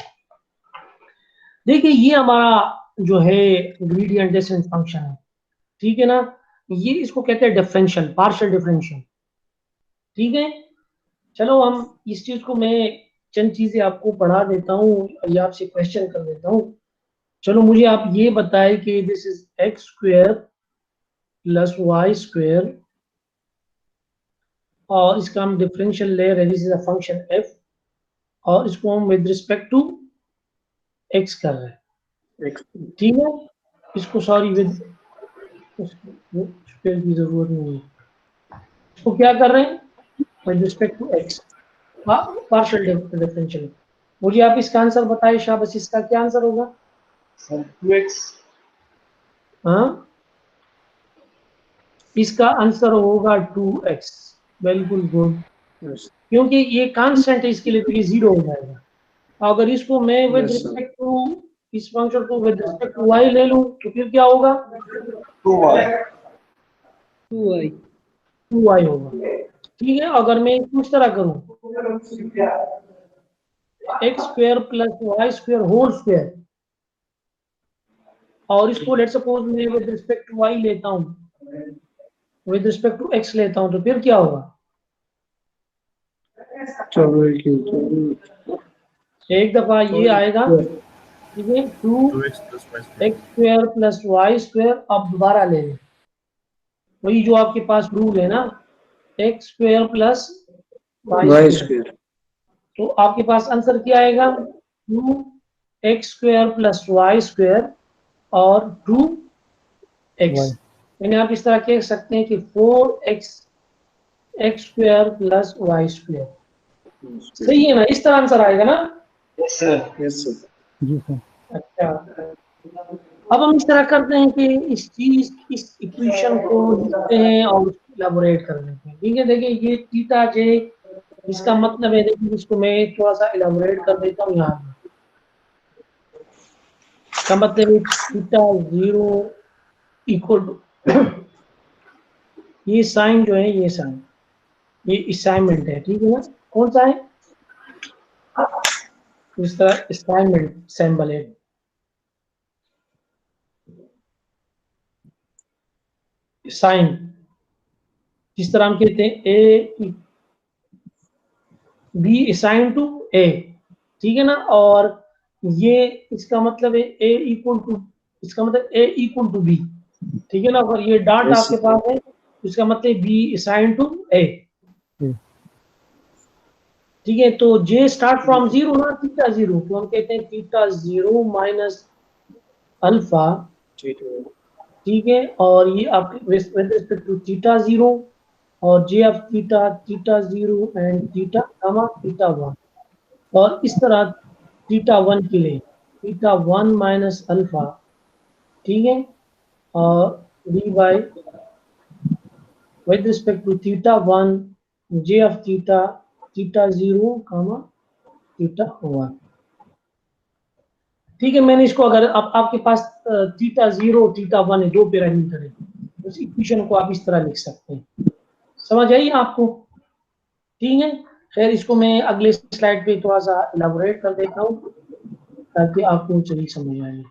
देखिए ये हमारा जो है ग्रेडियंट डिसेंट फंक्शन है। ठीक है ना, ये इसको कहते हैं डिफरेंशियल, पार्शियल डिफरेंशियल। ठीक है, चलो हम इस चीज को, मैं चंद चीजें आपको पढ़ा देता हूँ या आपसे क्वेश्चन कर देता हूँ। चलो मुझे आप ये बताएं कि this is x square plus y square, और इसका हम डिफरेंशियल ले रहे हैं, this is a function f, और इसको हम विद रिस्पेक्ट टू एक्स कर रहे हैं। ठीक है, इसको सॉरी विद स्क्वेयर की जरूरत नहीं है, इसको क्या कर रहे हैं with respect to x, partial differential. मुझे आप इसका आंसर बताइए शाबाश, इसका क्या आंसर होगा? Sir 2x। हाँ, इसका आंसर होगा 2x। बिल्कुल गुड, क्योंकि ये कांस्टेंट है, इसके लिए तो ये 0 हो जाएगा। अगर इसको मैं विद रिस्पेक्ट टू, इस फंक्शन को विद रिस्पेक्ट टू y ले लूं तो फिर क्या होगा? 2y। 2y होगा। ठीक है, अगर मैं इसको इस तरह करूं, x square plus y square whole square, और इसको लेट सपोज मैं विद रिस्पेक्ट टू y लेता हूं, विद रिस्पेक्ट टू x लेता हूं, तो फिर क्या होगा? एक दफा ये आएगा, ठीक है, 2x square plus y square. अब दोबारा ले लें वही जो आपके पास रूल है ना, x square plus y square, तो आपके पास आंसर क्या आएगा? 2x square plus y square और 2x। यानी आप इस तरह कह सकते हैं कि 4x x square plus y square. सही है ना, इस तरह आंसर आएगा ना? Yes sir. जी सर। अच्छा, अब हम इस तरह करते हैं कि इस इक्वेशन को लिखते हैं और इलाबोरेट कर लेते हैं। ठीक है, देखिए ये थीटा जे, इसका मतलब है, देखिए इसको मैं थोड़ा सा इलाबोरेट कर देता हूँ यहाँ। इसका मतलब है थीटा 0 इक्वल टू, ये साइन जो है, ये साइन, ये असाइनमेंट है। ठीक है ना, कौन सा है? इस तरह असाइनमेंट सिंबल है। साइन, जिस तरह हम कहते हैं ए बी असाइन टू ए, ठीक है ना, और ये इसका मतलब है ए इक्वल टू, इसका मतलब ए इक्वल टू बी। ठीक है ना, अगर ये डॉट आपके पास है तो इसका मतलब बी असाइन टू ए। ठीक है, तो जे स्टार्ट फ्रॉम 0 ना, थीटा 0, तो हम कहते हैं थीटा 0 माइनस अल्फा। ठीक है, और ये आप विद रिस्पेक्ट टू थीटा 0, और J of theta, theta 0 and theta gamma theta 1, और इस तरह थीटा 1 के लिए थीटा 1 माइनस अल्फा। ठीक है, और d by with respect to theta 1 J of theta, theta 0 gamma theta 1। ठीक है, मैंने इसको, अगर आपके पास थीटा 0 थीटा 1 है, 2 पैरामीटर है, उस इक्वेशन को आप इस तरह लिख सकते हैं। समझ आई आपको? ठीक है, खैर इसको मैं अगले स्लाइड पे थोड़ा सा इलाबोरेट कर देता हूँ ताकि आपको सही समझ आए।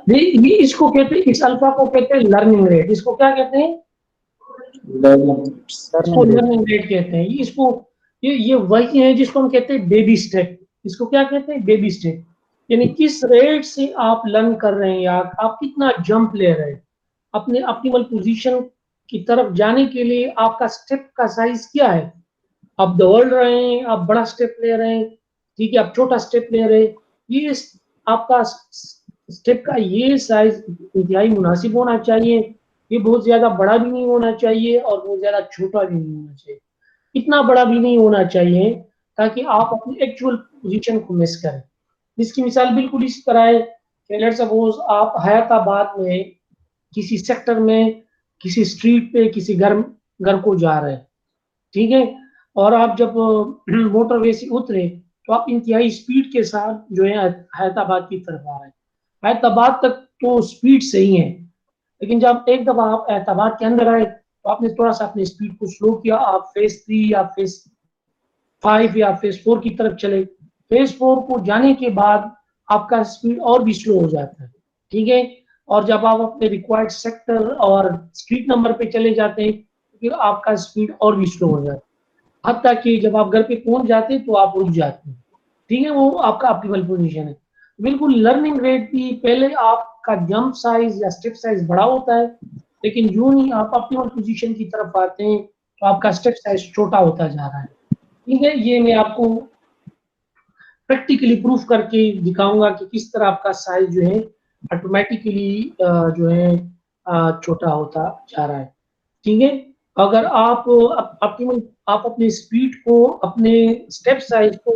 ये इसको कहते हैं, इस अल्फा को कहते हैं लर्निंग रेट। इसको क्या कहते हैं? इसको लर्निंग रेट कहते हैं। इसको ये वही है जिसको हम कहते हैं बेबी स्टेप। इसको क्या कहते हैं? Baby step. यानी किस रेट से आप लर्न कर रहे हैं, या आप कितना जंप ले रहे हैं अपने ऑप्टिमल पोजीशन की तरफ जाने के लिए। आपका स्टेप का साइज क्या है? आप दौड़ रहे हैं, आप बड़ा स्टेप ले रहे हैं, ठीक है, आप छोटा स्टेप ले रहे हैं, ये आपका स्टेप का ये साइज इंतहाई मुनासिब होना चाहिए। ये बहुत ज्यादा बड़ा भी नहीं होना चाहिए और बहुत ज्यादा छोटा भी नहीं होना चाहिए। इतना बड़ा भी नहीं होना चाहिए ताकि आप अपनी एक्चुअल पोजीशन को मिस करें। इसकी मिसाल बिल्कुल इसी तरह है कि लेट्स सपोज आप हयाताबाद में किसी सेक्टर में, किसी स्ट्रीट पे, किसी घर को जा रहे हैं, ठीक है, और आप जब मोटरवे से उतरे तो आप इंतहाई स्पीड के साथ जो है हैदराबाद की तरफ आ रहे हैं। हैदराबाद तक तो स्पीड सही है, लेकिन जब एक दफा आप हैदराबाद के अंदर आए तो आपने थोड़ा सा अपनी स्पीड को स्लो किया, आप फेज 3 या फेज 5 या फेज 4 की तरफ चले। फेज 4 को जाने के बाद आपका स्पीड और भी स्लो हो जाता है, ठीक है। और जब आप अपने रिक्वायर्ड सेक्टर और स्ट्रीट नंबर पे चले जाते हैं फिर आपका स्पीड और भी स्लो हो जाता है, हद तक कि जब आप घर पे पहुंच जाते हैं तो आप रुक जाते हैं, ठीक है। वो आपका ऑप्टिमल पोजीशन है। बिल्कुल लर्निंग रेट भी पहले आपका जंप साइज या स्टेप साइज बड़ा होता है, लेकिन यूं ही आप ऑप्टिमल पोजीशन की तरफ आते हैं तो आपका स्टेप साइज छोटा होता जा रहा है, ठीक है। ये मैं आपको प्रैक्टिकली प्रूफ करके दिखाऊंगा कि किस तरह आपका साइज जो है ऑटोमेटिकली जो है छोटा होता जा रहा है, ठीक है। अगर आप ऑप्टिमल आप अपने स्पीड को अपने स्टेप साइज को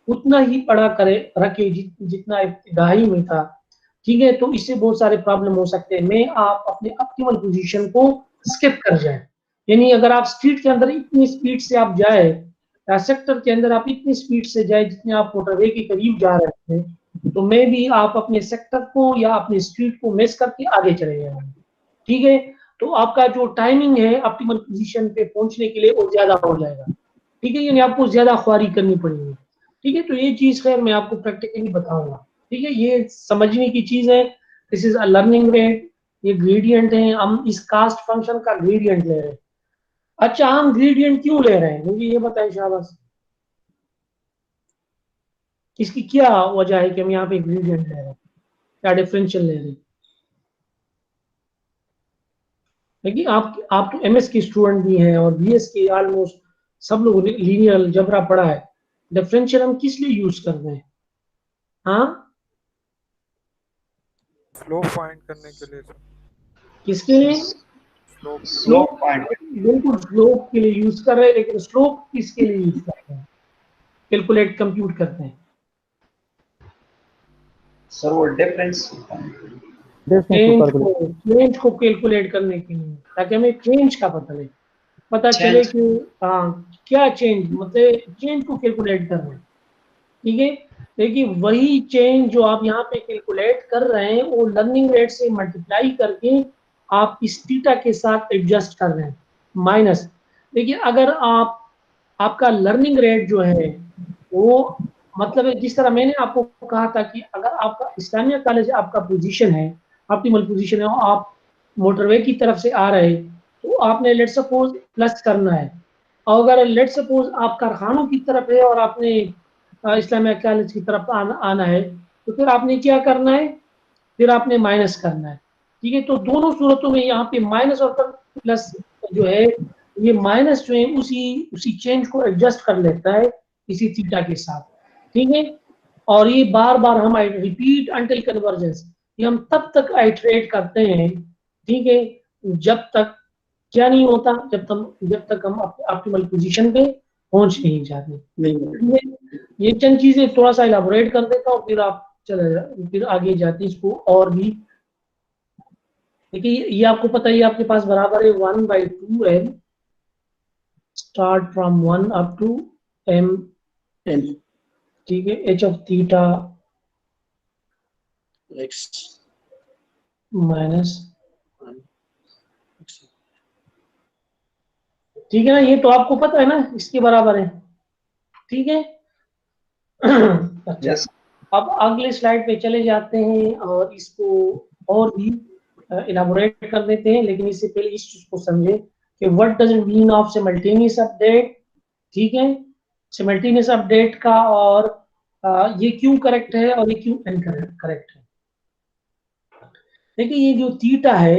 उतना ही बड़ा करे रखे जितना इब्तिदाई में था, ठीक है, तो इससे बहुत सारे प्रॉब्लम हो सकते हैं। मैं आप अपने ऑप्टिमल पोजीशन को स्किप कर जाए, यानी अगर आप स्ट्रीट के अंदर इतनी स्पीड से आप जाए या सेक्टर के अंदर आप इतनी स्पीड से जाए जितने आप मोटरवे के करीब जा रहे थे, तो मैं भी आप अपने सेक्टर को या अपने स्ट्रीट को मिस करके आगे चले जाएंगे, ठीक है। तो आपका जो टाइमिंग है ऑप्टिमल पोजीशन पे पहुंचने के लिए वो ज्यादा हो जाएगा, ठीक है, यानी आपको ज्यादा ख्वारी करनी पड़ेगी, ठीक है। तो ये चीज खैर मैं आपको प्रैक्टिकली बताऊंगा, ठीक है। ये समझने की चीज है। This is a learning rate, ये ग्रेडियंट है, हम इस कास्ट फंक्शन का ग्रेडियंट ले रहे हैं। अच्छा, हम ग्रेडियंट क्यों ले रहे हैं, मुझे ये बताएं शाबाश, इसकी क्या वजह है कि हम यहाँ पे ग्रेडियंट ले रहे हैं या डिफरेंशियल ले रहे हैं। देखिए आप तो एमएस के स्टूडेंट भी हैं और बीएस के ऑलमोस्ट सब लोगों ने लीनियर अलजेब्रा पढ़ा है। डिफरेंशियल हम किस लिए यूज कर रहे हैं? हाँ, स्लोप फाइंड करने के लिए सर। किसके लिए? स्लोप स्लोप बिल्कुल स्लोप के लिए यूज कर रहे हैं, लेकिन स्लोप किसके लिए यूज करते हैं? कैलकुलेट कंप्यूट करते हैं सर वो डिफरेंस चेंज को कैलकुलेट करने के लिए, ताकि हमें चेंज का पता चले कि हाँ क्या चेंज, मतलब चेंज को कैलकुलेट करना है, ठीक है। देखिए वही चेंज जो आप यहाँ पे कैलकुलेट कर रहे हैं वो लर्निंग रेट से मल्टीप्लाई करके आप इस थीटा के साथ एडजस्ट कर रहे हैं माइनस। देखिए अगर आपका लर्निंग रेट जो है वो मतलब जिस तरह मैंने आपको कहा था कि अगर आपका इस्लामिया कॉलेज आपका पोजीशन है, ऑप्टिमल पोजीशन है, आप मोटरवे की तरफ से आ रहे तो आपने लेट सपोज प्लस करना है, और अगर लेट सपोज आप कारखानों की तरफ है और आपने इस्लामिया कॉलेज की तरफ आना है तो फिर आपने क्या करना है, फिर आपने माइनस करना है, ठीक है। तो दोनों सूरतों में यहाँ पे माइनस और प्लस जो है ये माइनस जो है उसी चेंज को एडजस्ट कर लेता है इसी थीटा के साथ, ठीक है। और ये बार बार हम रिपीट अंटिल कन्वर्जेंस, ये हम तब तक आइटरेट करते हैं, ठीक है, जब तक क्या नहीं होता, जब तक हम ऑप्टिमल पोजीशन पे पहुंच नहीं जाते। ये चंद चीजें थोड़ा सा इलाबोरेट कर देता हूँ, फिर आप फिर आगे जाते इसको और भी। देखिए ये आपको पता ही आपके पास बराबर है 1/2m start from 1 up to m, ठीक है, h of theta x minus, ठीक है ना, ये तो आपको पता है ना इसके बराबर है, ठीक है। अच्छा, अब अगले स्लाइड पे चले जाते हैं और इसको और भी इलाबोरेट कर देते हैं, लेकिन इससे पहले इस चीज को समझे कि what does it mean of simultaneous update, ठीक है, सिमल्टेनियस अपडेट का, और ये क्यों करेक्ट है और ये क्यों इनकरेक्ट है। देखिए ये जो थीटा है,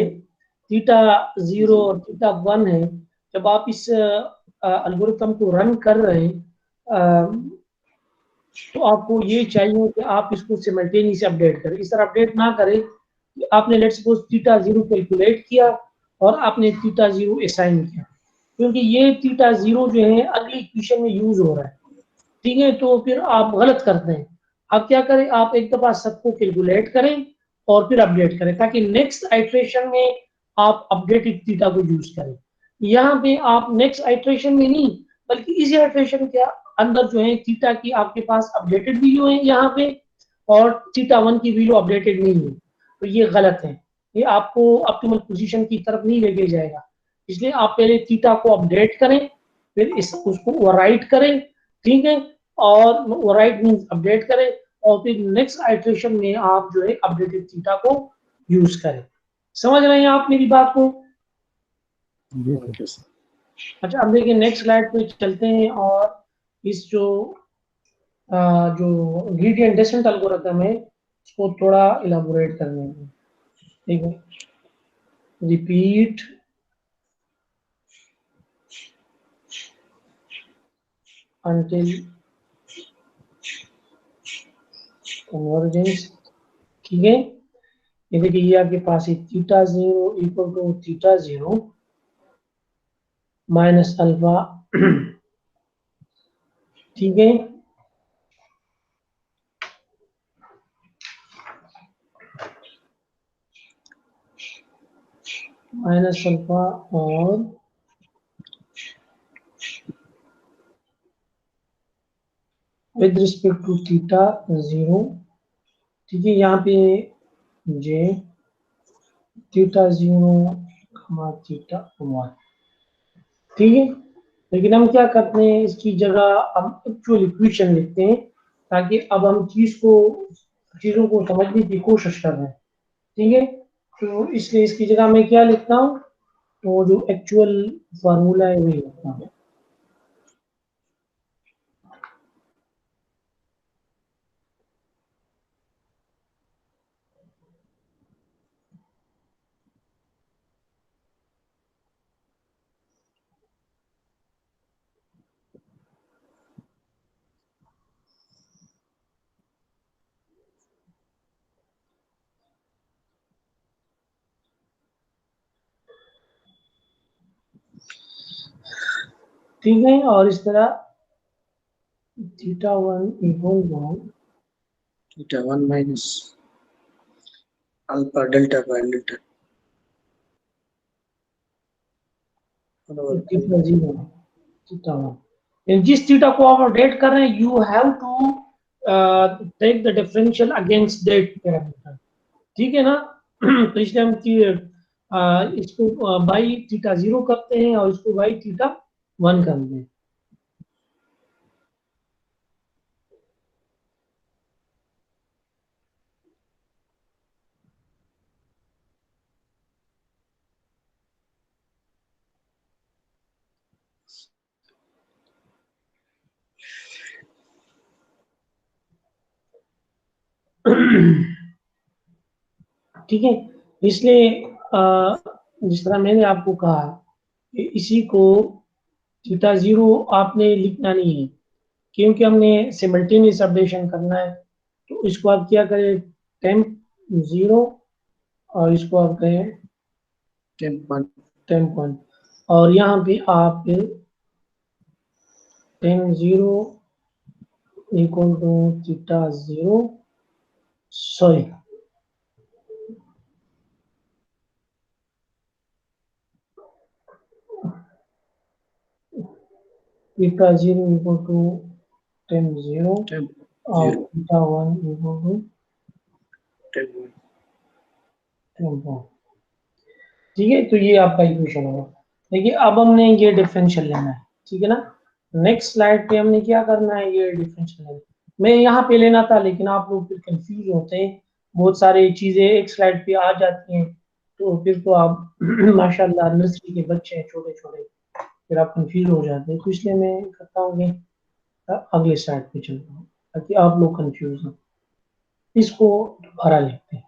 थीटा 0 और थीटा 1 है, जब आप इस एल्गोरिथम को रन कर रहे हैं तो आपको ये चाहिए कि आप इसको सिमल्टेनियस अपडेट करें। इस तरह अपडेट ना करें कि आपने लेट्स सपोज थीटा 0 कैलकुलेट किया और आपने थीटा 0 असाइन किया, क्योंकि ये थीटा 0 जो है अगली इक्वेशन में यूज हो रहा है, ठीक है, तो फिर आप गलत करते हैं। आप क्या करें, आप एक दफा सबको कैलकुलेट करें और फिर अपडेट करें, ताकि नेक्स्ट आइट्रेशन में आप अपडेटेड थीटा को यूज करें। यहाँ पे आप नेक्स्ट आइट्रेशन में नहीं बल्कि इसी आइट्रेशन के अंदर जो है थीटा की आपके पास अपडेटेड वैल्यू है यहाँ पे, और थीटा 1 की वैल्यू अपडेटेड नहीं है, तो ये गलत है, ये आपको ऑप्टिमल पोजीशन की तरफ नहीं लेके जाएगा। इसलिए आप पहले थीटा को अपडेट करें, फिर उसको ओवरराइट करें, ठीक है, और ओवरराइट मींस अपडेट करें, और फिर नेक्स्ट आइटरेशन में आप जो है अपडेटेड थीटा को यूज करें। समझ रहे हैं आप मेरी बात को? जी सर। Okay, sir. अच्छा, अब देखिए नेक्स्ट स्लाइड पे चलते हैं, और इस जो ग्रेडियंट डेसेंट एल्गोरिथम है उसको थोड़ा इलाबोरेट करने में, ठीक है। रिपीट until convergence, ठीक है। ये देखिए, ये आपके पास है theta 0 equal to theta 0 minus alpha, ठीक है। माइनस अल्फा और विद रिस्पेक्ट टू थीटा 0, ठीक है। यहाँ पे जे थीटा 0 थीटा 1, ठीक है। लेकिन हम क्या करते हैं, इसकी जगह हम एक्चुअल इक्वेशन लिखते हैं, ताकि अब हम चीजों को समझने की कोशिश कर रहे हैं, ठीक है। तो इसलिए इसकी जगह मैं क्या लिखता हूँ, तो जो एक्चुअल फार्मूला है वही लिखता हूँ। ठीक है, और इस तरह theta 1 equal to Theta 1 minus alpha delta by delta. Theta 0 theta 1। जिस थीटा को आप अपडेट कर रहे हैं, you have to take the differential against that parameter, ठीक है ना। तो इसलिए हम इसको बाई थीटा 0 करते हैं और इसको बाई थीटा 1 करते हैं। ठीक है, इसलिए जिस तरह मैंने आपको कहा कि इसी को थीटा 0 आपने लिखना नहीं है, क्योंकि हमने सिमल्टेनियस अपडेशन करना है। तो इसको आप क्या करें, टेम्प 0, और इसको आप कहें 10 पॉइंट, और यहाँ पे आप 10 0 equal to theta 0, sorry theta 0 equal to 10 0 और थीटा 1 इक्वल टू 10 पॉइंट, ठीक है। तो ये आपका इक्वेशन होगा। देखिए, अब हमने ये डिफरेंशियल लेना है, ठीक है ना। नेक्स्ट स्लाइड पे हमने क्या करना है, ये डिफरेंशियल लेना है। मैं यहाँ पे लेना था, लेकिन आप लोग फिर कंफ्यूज होते हैं, बहुत सारी चीजें एक स्लाइड पे आ जाती हैं, तो फिर तो आप माशाल्लाह नर्सरी के बच्चे हैं छोटे छोटे, फिर आप कंफ्यूज हो जाते हैं। तो इसलिए मैं करता हूँ कि अगले स्लाइड पे चलता हूँ, ताकि आप लोग कंफ्यूज हो। इसको दोबारा लिखते हैं,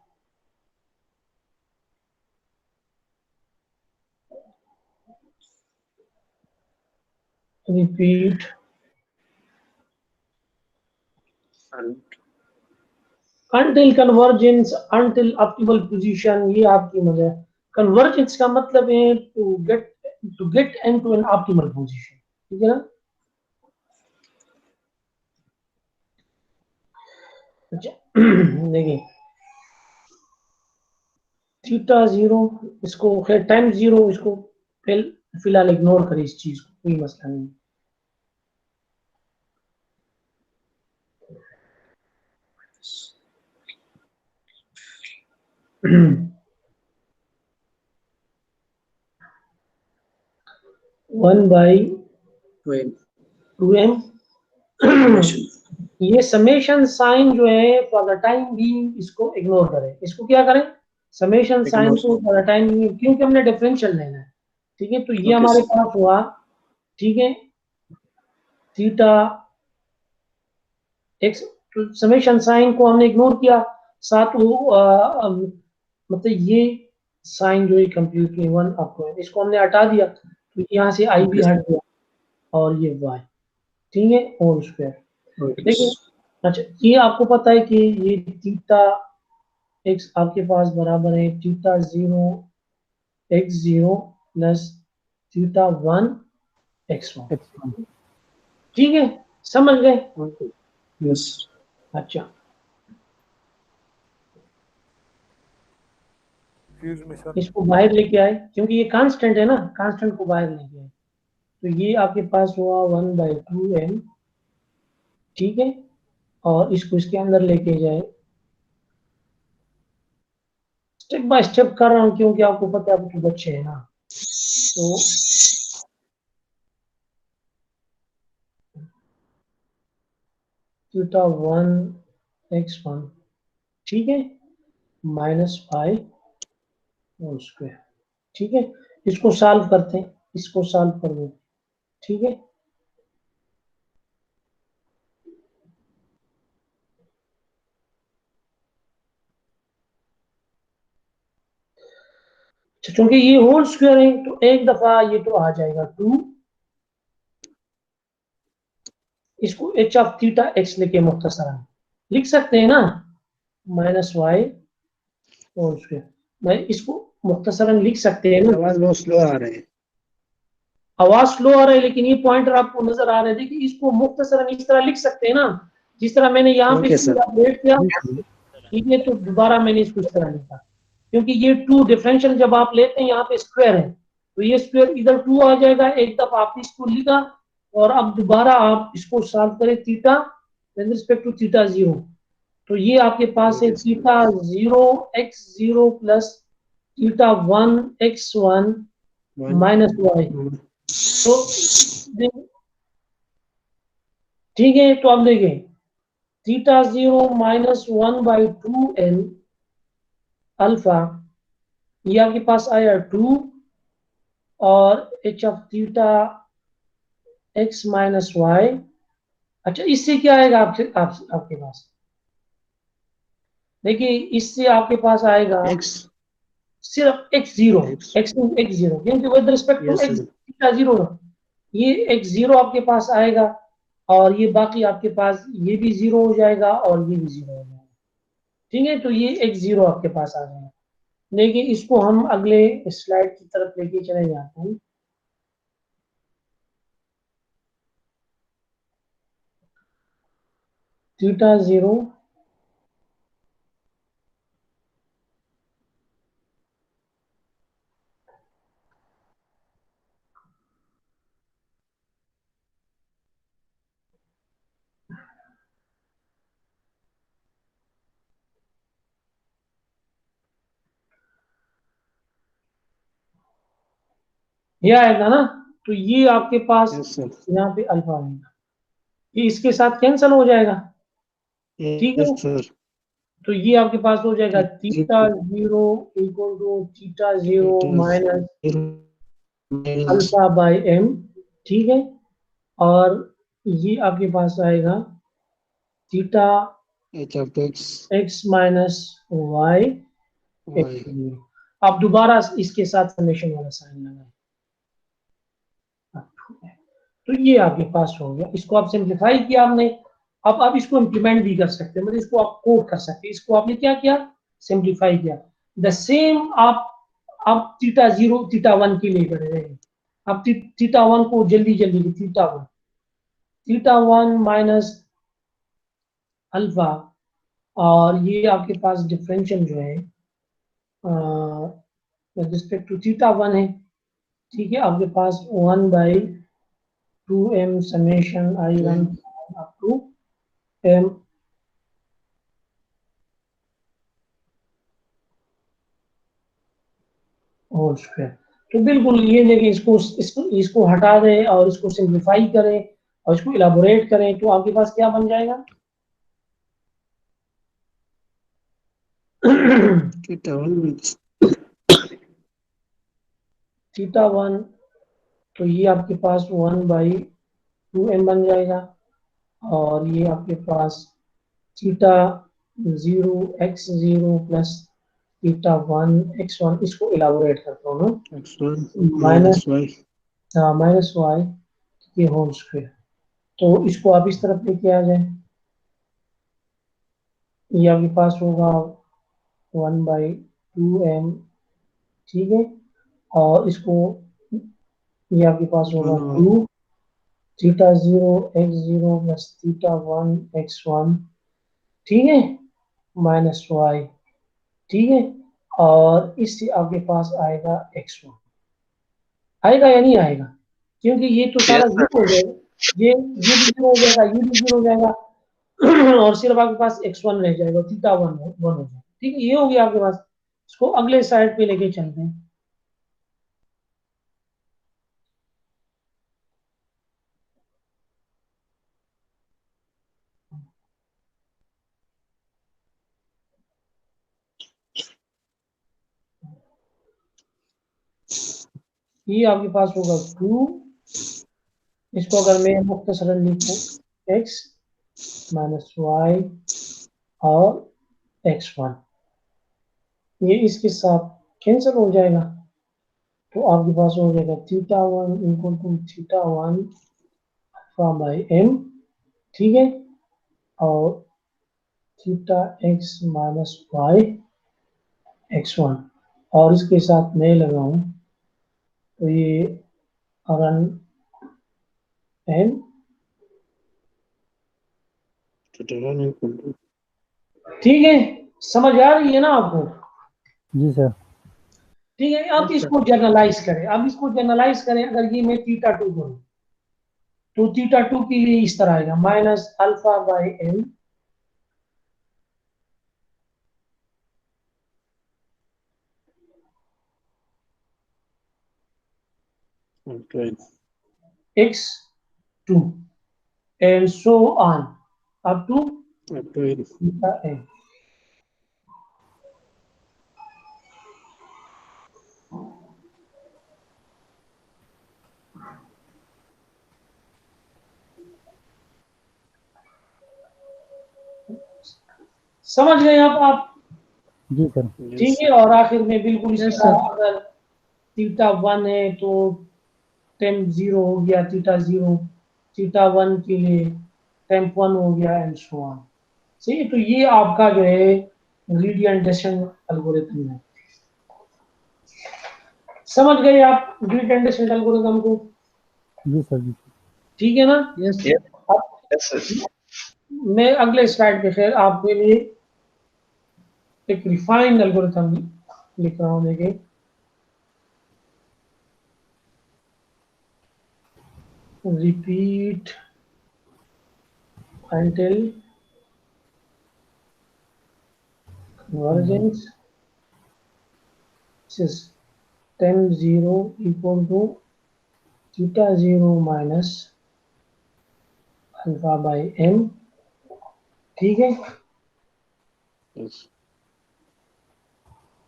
repeat until convergence, until optimal position, ये आपकी मजा है। कन्वर्जेंस का मतलब है to get into an optimal position, ठीक है ना। अच्छा, देखिए थीटा 0, इसको खैर टाइम 0, इसको फिलहाल इग्नोर करें, इस चीज को कोई मसला नहीं। 1 बाई When 2m। summation ये समेशन साइन जो है फॉर द टाइम बीइंग इसको इग्नोर करें। इसको क्या करें? Summation sign Ignore. को फॉर द टाइम बीइंग, क्योंकि हमने डिफरेंशियल लेना है। ठीक है, तो ये Okay, हमारे sir. पास हुआ, ठीक है, थीटा एक्स, समेशन साइन को हमने इग्नोर किया, साथ वो मतलब ये साइन जो है कंप्लीटली 1 आपको है, इसको हमने हटा दिया तो यहाँ से आई भी Okay, हट गया और ये y, ठीक है, होल स्क्वायर। okay. देखिए, अच्छा ये आपको पता है कि ये थीटा x आपके पास बराबर है theta 0 x0 plus theta 1 x1। x1 ठीक है, समझ गए? Okay. Yes. अच्छा, फ्यूज में सर इसको बाहर लेके आए क्योंकि ये कांस्टेंट है ना, कांस्टेंट को बाहर लेके आए तो ये आपके पास हुआ 1/2m। ठीक है, और इसको इसके अंदर लेके जाए, स्टेप बाय स्टेप कर रहा हूं क्योंकि आपको पता है आपके बच्चे हैं ना, तो थीटा 1 x1, ठीक है, -5 होल स्क्वायर। ठीक है, इसको सॉल्व करते हैं, इसको सॉल्व कर दो। ठीक है, क्योंकि ये होल स्क्वायर है तो एक दफा ये तो आ जाएगा 2, इसको एच ऑफ थीटा एक्स लेके मुख्तसरन लिख सकते हैं ना, -y होल स्क्वायर। मैं इसको मुख्तसरन लिख सकते हैं ना। आवाज बहुत स्लो आ रहे हैं। आवाज स्लो आ रहा है लेकिन ये पॉइंटर आपको नजर आ रहे हैं। देखिए, इसको मुख्तसरन इस तरह लिख सकते हैं ना, जिस तरह मैंने यहाँ पे Okay, इसको sir. अपडेट किया। ठीक है, तो दोबारा मैंने इसको इस तरह लिखा क्योंकि ये 2 डिफरेंशियल जब आप लेते हैं यहाँ पे स्क्वायर है तो ये स्क्वायर इधर 2 आ जाएगा, एक दफा आप इसको लिखा और अब दोबारा आप इसको सॉल्व करें theta with respect to theta 0, तो ये आपके पास है Okay, sir. Theta 0 x0 plus theta 1 x1 One. Minus y। तो ठीक है, तो अब देखिए थीटा 0 -1/2n अल्फा, ये आपके पास आया 2 और h of theta x minus y. अच्छा, इससे क्या आएगा आपके पास? देखिए, इससे आपके पास आएगा X. सिर्फ x0, X. x0 क्योंकि with respect to Yes, x sir. Theta 0 ये x0 आपके पास आएगा और ये बाकी आपके पास ये भी 0 हो जाएगा और ये भी 0 हो जाएगा। ठीक है, तो ये x0 आपके पास आ जाएगा। देखिए, इसको हम अगले स्लाइड की तरफ लेके चले जाते हैं। थीटा 0 ये आएगा ना, तो ये आपके पास Yes, sir. यहाँ पे अल्फा आएगा, ये इसके साथ कैंसिल हो जाएगा। ठीक है, Yes, sir. तो ये आपके पास हो जाएगा theta 0 equal to theta 0 minus Minus alpha by m। ठीक है, और ये आपके पास आएगा theta H of X. x minus y. Y. आप दोबारा इसके साथ समेशन वाला साइन लगाएं। तो ये आपके पास हो गया, इसको आप सिंप्लीफाई किया आपने। अब आप इसको इंप्लीमेंट भी कर सकते हैं, मतलब इसको आप कोड कर सकते हैं। इसको आपने क्या किया? सिंप्लीफाई किया। द सेम आप थीटा 0 थीटा 1 के लिए कर रहे हैं। आप थीटा 1 को जल्दी जल्दी थीटा 1 माइनस अल्फा, और ये आपके पास डिफरेंशियल जो है विद रिस्पेक्ट टू थीटा 1 है। ठीक है, आपके पास 1/2m summation I1 up to m whole square. तो बिल्कुल ये देखिए, इसको हटा दें और इसको सिंप्लीफाई करें और इसको इलाबोरेट करें, तो आपके पास क्या बन जाएगा? theta 1 means थीटा 1, तो ये आपके पास 1/2m बन जाएगा, और ये आपके पास theta 0 x0 plus theta 1 x1, इसको इलाबोरेट करता हूँ ना, x1 minus minus y. Minus y के होल स्क्वायर। तो इसको आप इस तरफ लेके आ जाए, ये आपके पास होगा 1/2m, ठीक है, और इसको ये आपके पास होगा 2 theta 0 x0 plus theta 1 x1, ठीक है, माइनस वाई, ठीक है, और इससे आपके पास आएगा x1। आएगा या नहीं आएगा? क्योंकि ये तो सारा जीरो हो जाएगा, ये भी जीरो हो जाएगा, ये भी जीरो हो जाएगा, और सिर्फ आपके पास x1 रह जाएगा, थीटा 1 हो जाएगा, ठीक है, ये हो गया आपके पास। इसको अगले साइड पे लेके चलते हैं। ये आपके पास होगा 2, इसको अगर मैं मुख्तसरन लिखूं, x माइनस वाई और x1, ये इसके साथ कैंसिल हो जाएगा, तो आपके पास हो जाएगा theta 1 equal to theta 1 alpha by m, ठीक है, और theta x minus Y x1, और इसके साथ मैं लगाऊं तो ये run n, Theta 1 equal to ठीक है, समझ आ रही है ना आपको? जी सर। ठीक है, अब इसको जनरलाइज करें, अगर ये मैं थीटा 2 करूं, तो थीटा 2 के लिए इस तरह आएगा minus alpha by m, okay. x2 and so on up to Up to n. theta n। समझ गए आप? जी सर। ठीक है, और आखिर में बिल्कुल इसी तरह अगर थीटा 1 है तो टेम्प 0 हो गया, थीटा 0, थीटा 1 के लिए टेम्प 1 हो गया, एंड सो ऑन। सही, तो ये आपका जो है ग्रेडियंट डेसेंट एल्गोरिथम है। समझ गए आप ग्रेडियंट डेसेंट एल्गोरिथम को? जी सर। जी ठीक है ना? Yes. अब Yes, sir. मैं अगले स्लाइड पे फिर आपके लिए एक रिफाइंड एल्गोरिथम लिख रहा हूं, देखिए। repeat until convergence is temp 0 equal to theta 0 minus alpha by m, ठीक है। Yes.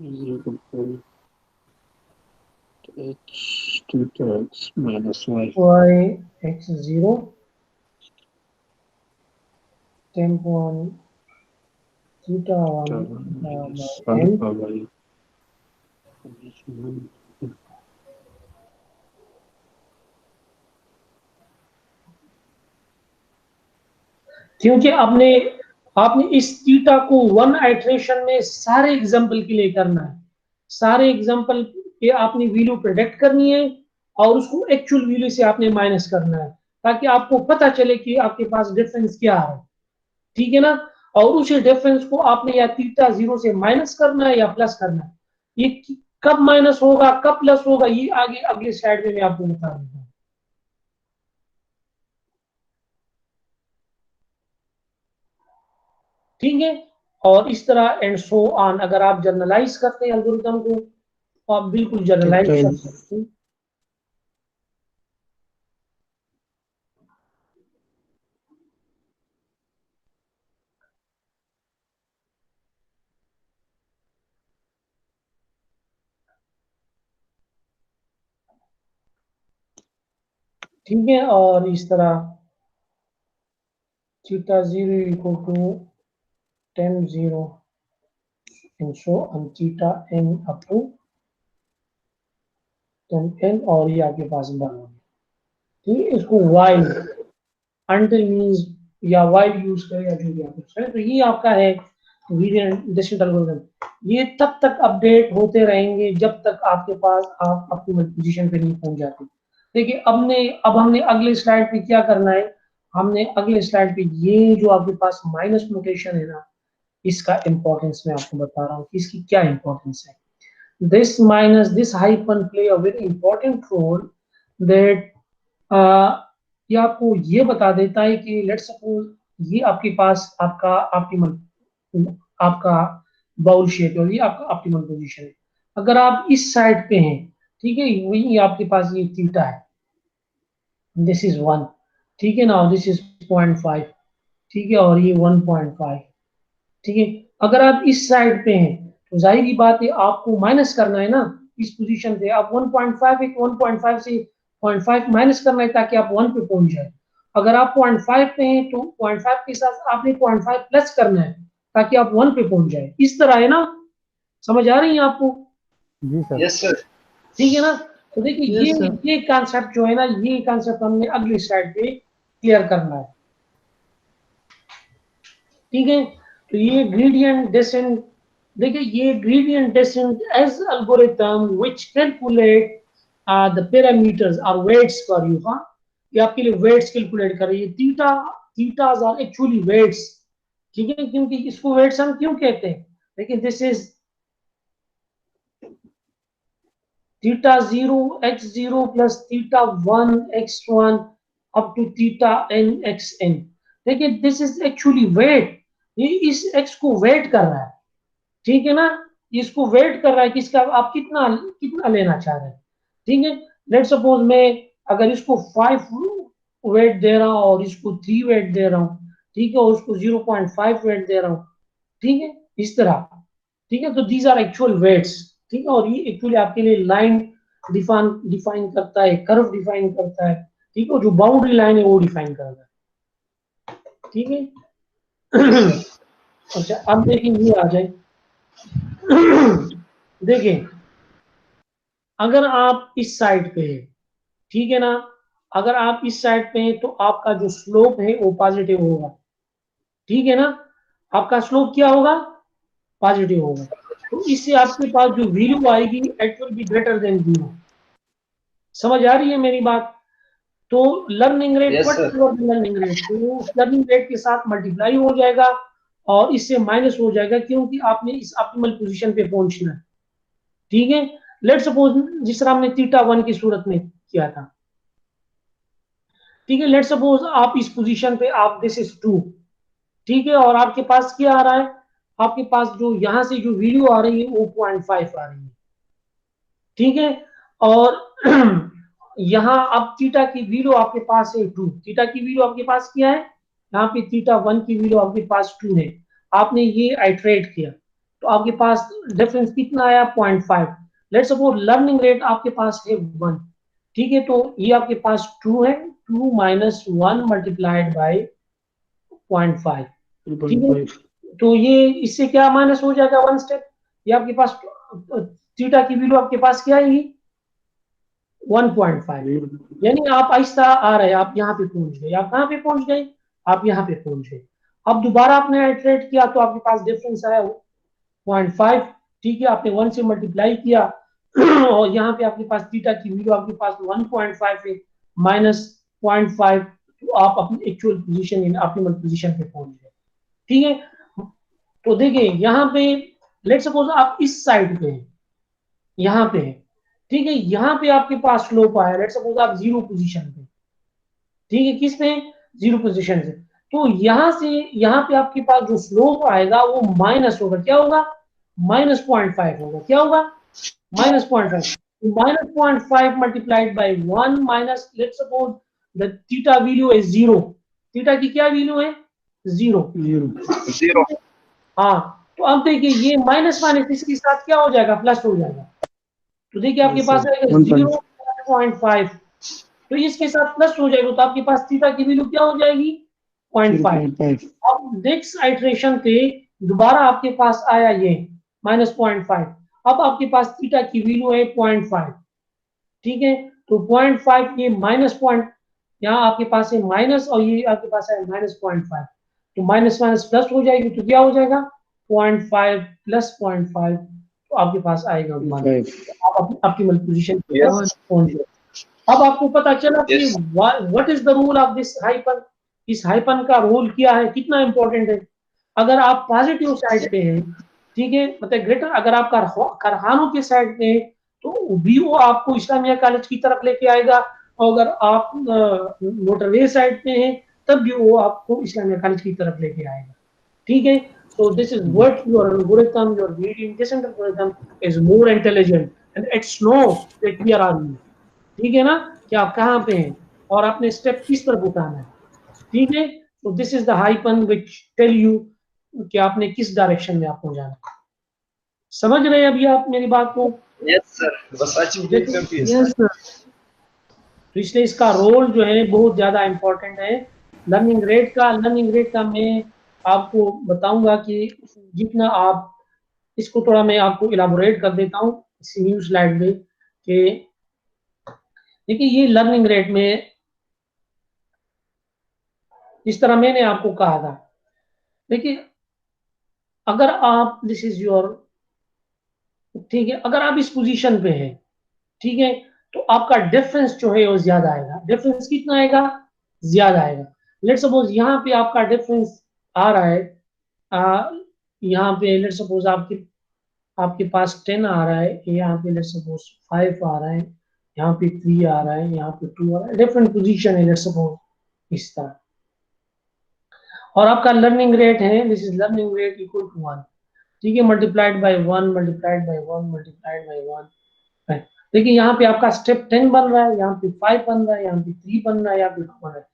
Is equal to h theta x minus y. y x0 temp 1 theta 1 Minus by m, alpha by क्योंकि आपने इस theta को 1 iteration में सारे example के लिए करना है, सारे एग्जांपल के आपने वैल्यू प्रेडिक्ट करनी है और उसको एक्चुअल वैल्यू से आपने माइनस करना है, ताकि आपको पता चले कि आपके पास डिफरेंस क्या है, ठीक है ना? और उस डिफरेंस को आपने या थीटा 0 से माइनस करना है या प्लस करना है। ये कब माइनस होगा, कब प्लस होगा, ये आगे अगले स्लाइड में मैं आपको बता दूंगा। ठीक है, और इस तरह एंड सो ऑन। अगर आप जनरलाइज करते हैं एल्गोरिथम को तो आप बिल्कुल जनरलाइज कर सकते हैं। ठीक है, और इस तरह theta 0 equal to 10 0 and so on theta n up to 10n, और ये आपके पास बना। ठीक है, इसको while until मींस या while यूज करें या जो भी आप यूज करें। तो ये आपका है डिस्टेंट एल्गोरिथम। ये तब तक अपडेट होते रहेंगे जब तक आपके पास आप ऑप्टिमल पोजीशन पे नहीं पहुंच जाते। देखिए अब हमने अगले स्लाइड पे क्या करना है, हमने अगले स्लाइड पे ये जो आपके पास माइनस नोटेशन है ना, इसका इंपॉर्टेंस मैं आपको बता रहा हूँ कि इसकी क्या इंपॉर्टेंस है। this minus this hyphen play a very important role that ये आपको ये बता देता है कि लेट्स सपोज ये आपके पास आपका ऑप्टिमल आपका बाउल शेप है और ये आपका ऑप्टिमल पोजीशन है। अगर आप इस साइड पे हैं, ठीक है, वही आपके पास ये थीटा है, दिस इज 1, ठीक है ना, दिस इज 0.5, ठीक है, और ये 1.5, ठीक है। अगर आप इस साइड पे हैं तो जाहिर ही बात है आपको माइनस करना है ना, इस पोजीशन से आप 1.5 एक 1.5 से 0.5 माइनस करना है ताकि आप 1 पे पहुंच जाए। अगर आप 0.5 पे हैं तो 0.5 के साथ आपने 0.5 प्लस करना है ताकि आप 1 पे पहुंच जाए। इस तरह है ना, समझ आ रही है आपको? जी सर। Yes sir. ठीक है ना। तो देखिए Yes, sir. ये कॉन्सेप्ट जो है ना, ये कॉन्सेप्ट हमने अगली स्लाइड पे क्लियर करना है। ठीक है, तो ये ग्रेडियंट डिसेंट, देखिए ये gradient descent as algorithm which calculate the parameters और वेट्स फॉर यू। हाँ, ये आपके लिए वेट्स कैलकुलेट कर रही है। थीटास आर एक्चुअली वेट्स, ठीक है, क्योंकि इसको वेट्स हम क्यों कहते हैं, लेकिन this is theta 0 x0 plus theta 1 x1 up to theta n xn। देखिए दिस इज एक्चुअली वेट, ये इस x को वेट कर रहा है, ठीक है ना, इसको वेट कर रहा है कि इसका आप कितना कितना लेना चाह रहे हैं। ठीक है, लेट्स सपोज मैं अगर इसको 5 वेट दे रहा हूं और इसको 3 वेट दे रहा हूं, ठीक है, और उसको 0.5 वेट दे रहा हूं, ठीक है, इस तरह। ठीक है, तो दीज आर एक्चुअल वेट्स, ठीक है, और ये एक्चुअली आपके लिए लाइन डिफाइन करता है, कर्व डिफाइन करता है, ठीक है, जो बाउंड्री लाइन है वो डिफाइन करता है। ठीक है अच्छा अब देखिए ये आ जाए देखिए अगर आप इस साइड पे हैं, ठीक है ना, अगर आप इस साइड पे हैं तो आपका जो स्लोप है वो पॉजिटिव होगा, ठीक है ना, आपका स्लोप क्या होगा, पॉजिटिव होगा। तो इससे आपके पास जो वैल्यू आएगी it will be greater than 0। समझ आ रही है मेरी बात? तो learning rate Yes, sir. Learning rate, तो उस लर्निंग रेट के साथ मल्टीप्लाई हो जाएगा और इससे माइनस हो जाएगा क्योंकि आपने इस ऑप्टिमल पोजीशन पे पहुंचना है। ठीक है, लेट सपोज जिस तरह हमने थीटा 1 की सूरत में किया था, ठीक है, लेट सपोज आप इस पोजीशन पे आप दिस इज 2, ठीक है, और आपके पास क्या आ रहा है, आपके पास जो यहां से जो वैल्यू आ रही है वो 0.5 आ रही है, ठीक है, और यहाँ अब थीटा की वैल्यू आपके पास है 2, थीटा की वैल्यू आपके पास क्या है, यहाँ पे थीटा 1 की वैल्यू आपके पास 2 है, आपने ये आइट्रेट किया तो आपके पास डिफरेंस कितना आया, 0.5। लेट्स सपोज लर्निंग रेट आपके पास है 1, ठीक है, तो ये आपके पास 2 है, 2 माइनस 1 मल्टीप्लाइड बाई 0.5, ठीक है, तो ये इससे क्या माइनस हो जाएगा 1 स्टेप, ये आपके पास थीटा की वैल्यू आपके पास क्या आएगी 1.5, यानी आप आहिस्ता आ रहे हैं, आप यहाँ पे पहुंच गए, आप कहाँ पे पहुंच गए, आप यहाँ पे पहुंच गए। अब दोबारा आपने आइट्रेट किया तो आपके पास डिफरेंस आया 0.5, ठीक है, आपने 1 से मल्टीप्लाई किया और यहाँ पे आपके पास थीटा की वैल्यू आपके पास 1.5 है माइनस 0.5, तो आप अपनी एक्चुअल पोजीशन ऑप्टिमल पोजीशन पे पहुंच गए। ठीक है, तो देखिए यहाँ पे लेट सपोज आप इस साइड पे हैं, यहाँ पे है, ठीक है, यहाँ पे आपके पास स्लोप आया, लेट सपोज आप 0 पोजीशन पे, ठीक है, किस पे 0 पोजीशन से, तो यहाँ से यहाँ पे आपके पास जो स्लोप आएगा वो माइनस होगा, क्या होगा, -0.5 होगा, क्या होगा, minus 0.5. Minus 0.5 multiplied by 1 minus, let's suppose the theta value is 0. Theta की क्या वैल्यू है? 0. हाँ, तो अब देखिए ये माइनस माइनस इसके साथ क्या हो जाएगा? प्लस हो जाएगा. तो देखिए आपके पास आएगा 0.5, तो इसके साथ प्लस हो जाएगा, तो आपके पास थीटा की वैल्यू क्या हो जाएगी? 0.5. अब नेक्स्ट आइटरेशन पे दोबारा आपके पास आया ये माइनस 0.5. अब आपके पास थीटा की वैल्यू है 0.5. ठीक है, तो 0.5 ये माइनस पॉइंट, यहाँ आपके पास है माइनस और ये आपके पास है माइनस 0.5, तो माइनस माइनस प्लस हो जाएगी, तो क्या हो जाएगा? 0.5 प्लस 0.5, तो आपके पास आएगा 1. आप ऑप्टिमल पोजीशन पे पहुंच गए. अब आपको पता चला कि what is the rule of this hyphen. इस हाइपन का रोल क्या है, कितना इंपॉर्टेंट है. अगर आप पॉजिटिव साइड पे हैं, ठीक है, मतलब ग्रेटर, अगर आप कारखानों के साइड पे हैं तो भी वो आपको इस्लामिया कॉलेज की तरफ लेके आएगा, और अगर आप मोटरवे साइड पे हैं तब भी वो आपको इस्लामिया कॉलेज की तरफ लेके आएगा. ठीक है, so this is what your algorithm, your reading descent algorithm is more intelligent and it knows that where are you. ठीक है ना, कि आप कहाँ पे हैं और आपने स्टेप किस तरफ उठाना है. ठीक है, तो this is the hyphen which tell you कि आपने किस डायरेक्शन में आपको जाना है. समझ रहे हैं अभी आप मेरी बात को? यस सर, बस आज यस सर. तो इसलिए इसका रोल जो है बहुत ज्यादा इंपॉर्टेंट है लर्निंग रेट का मैं आपको बताऊंगा कि जितना आप इसको, थोड़ा मैं आपको इलाबोरेट कर देता हूँ इसी न्यू स्लाइड में कि देखिए ये लर्निंग रेट में इस तरह मैंने आपको कहा था. देखिए अगर आप दिस इज योर, ठीक है, अगर आप इस पोजीशन पे हैं, ठीक है, तो आपका डिफरेंस जो है वो ज्यादा आएगा. डिफरेंस कितना आएगा? ज्यादा आएगा. लेट्स सपोज यहाँ पे आपका डिफरेंस आ रहा है, यहाँ पे लेट्स सपोज आपके पास 10 आ रहा है, यहाँ पे लेट्स सपोज 5 आ रहा है, यहाँ पे 3 आ रहा है, यहाँ पे 2 आ रहा है, डिफरेंट पोजीशन है लेट्स सपोज इस तरह. और आपका लर्निंग रेट है, this is learning rate equal to 1. ठीक है, multiplied by 1 multiplied by 1 multiplied by 1. देखिए यहाँ पे आपका स्टेप 10 बन रहा है, यहाँ पे 5 बन रहा है, यहाँ पे 3 बन रहा है, यहाँ पे 2 बन रहा है.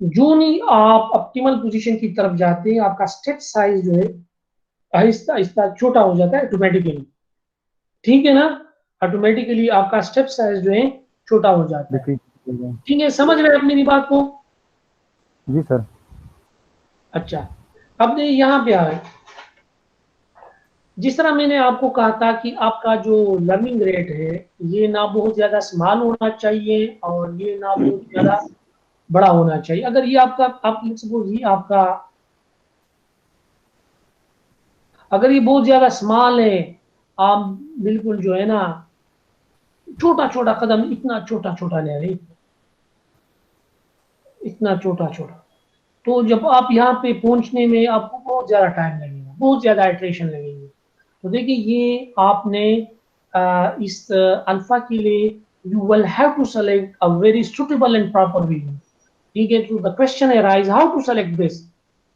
जो नहीं आप ऑप्टिमल पोजीशन की तरफ जाते हैं, आपका स्टेप साइज जो है आहिस्ता आहिस्ता छोटा हो जाता है ऑटोमेटिकली. ठीक है ना, ऑटोमेटिकली आपका स्टेप साइज जो है छोटा हो जाता है. ठीक है, समझ रहे हैं आप मेरी बात को? जी सर. अच्छा, अब यहाँ पे आ गए. जिस तरह मैंने आपको कहा था कि आपका जो लर्निंग रेट है ये ना बहुत ज्यादा स्मॉल होना चाहिए और ये ना बहुत ज्यादा बड़ा होना चाहिए. अगर ये आपका, आप सपोज ये आपका, अगर ये बहुत ज्यादा स्मॉल है, आप बिल्कुल जो है ना छोटा छोटा कदम, इतना छोटा छोटा ले रहे, इतना छोटा छोटा, तो जब आप यहाँ पे पहुंचने में आपको बहुत ज्यादा टाइम लगेगा, बहुत ज्यादा आइटरेशन लगेगी. तो देखिए ये आपने इस अल्फा के लिए you will have to select a very suitable and proper value. ठीक है, तो the question arise how to select this.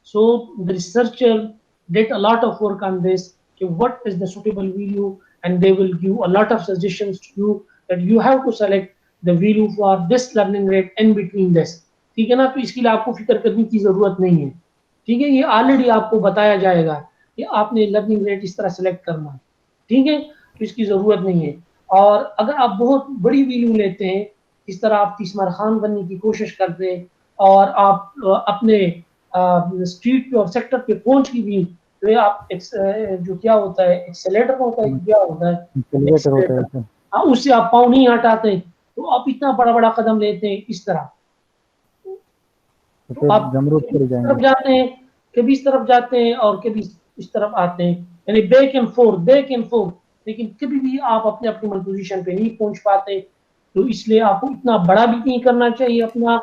So the researcher did a lot of work on this. What is the suitable value, and they will give a lot of suggestions to you that you have to select the value for this learning rate in between this. ठीक है ना, तो इसके लिए आपको फिक्र करने की जरूरत नहीं है. ठीक है, ये ऑलरेडी आपको बताया जाएगा कि आपने लर्निंग रेट इस तरह सेलेक्ट करना है. ठीक है, तो इसकी जरूरत नहीं है. और अगर आप बहुत बड़ी वैल्यू लेते हैं, इस तरह आप तीसमार खान बनने की कोशिश करते हैं और आप अपने स्ट्रीट पे और सेक्टर पे पहुंच की भी, तो आप जो क्या होता है एक्सेलेरेटर होता है, क्या होता है, हाँ, उससे आप पाँव नहीं हटाते, तो आप इतना बड़ा बड़ा कदम लेते हैं इस तरह. तो आप इस तरफ जाते हैं, कभी इस तरफ जाते हैं और कभी इस तरफ आते हैं, यानी बैक एंड फोर्थ, लेकिन कभी भी आप अपने ऑप्टिमल पोजीशन पे नहीं पहुंच पाते. तो इसलिए आपको इतना बड़ा भी नहीं करना चाहिए, अपना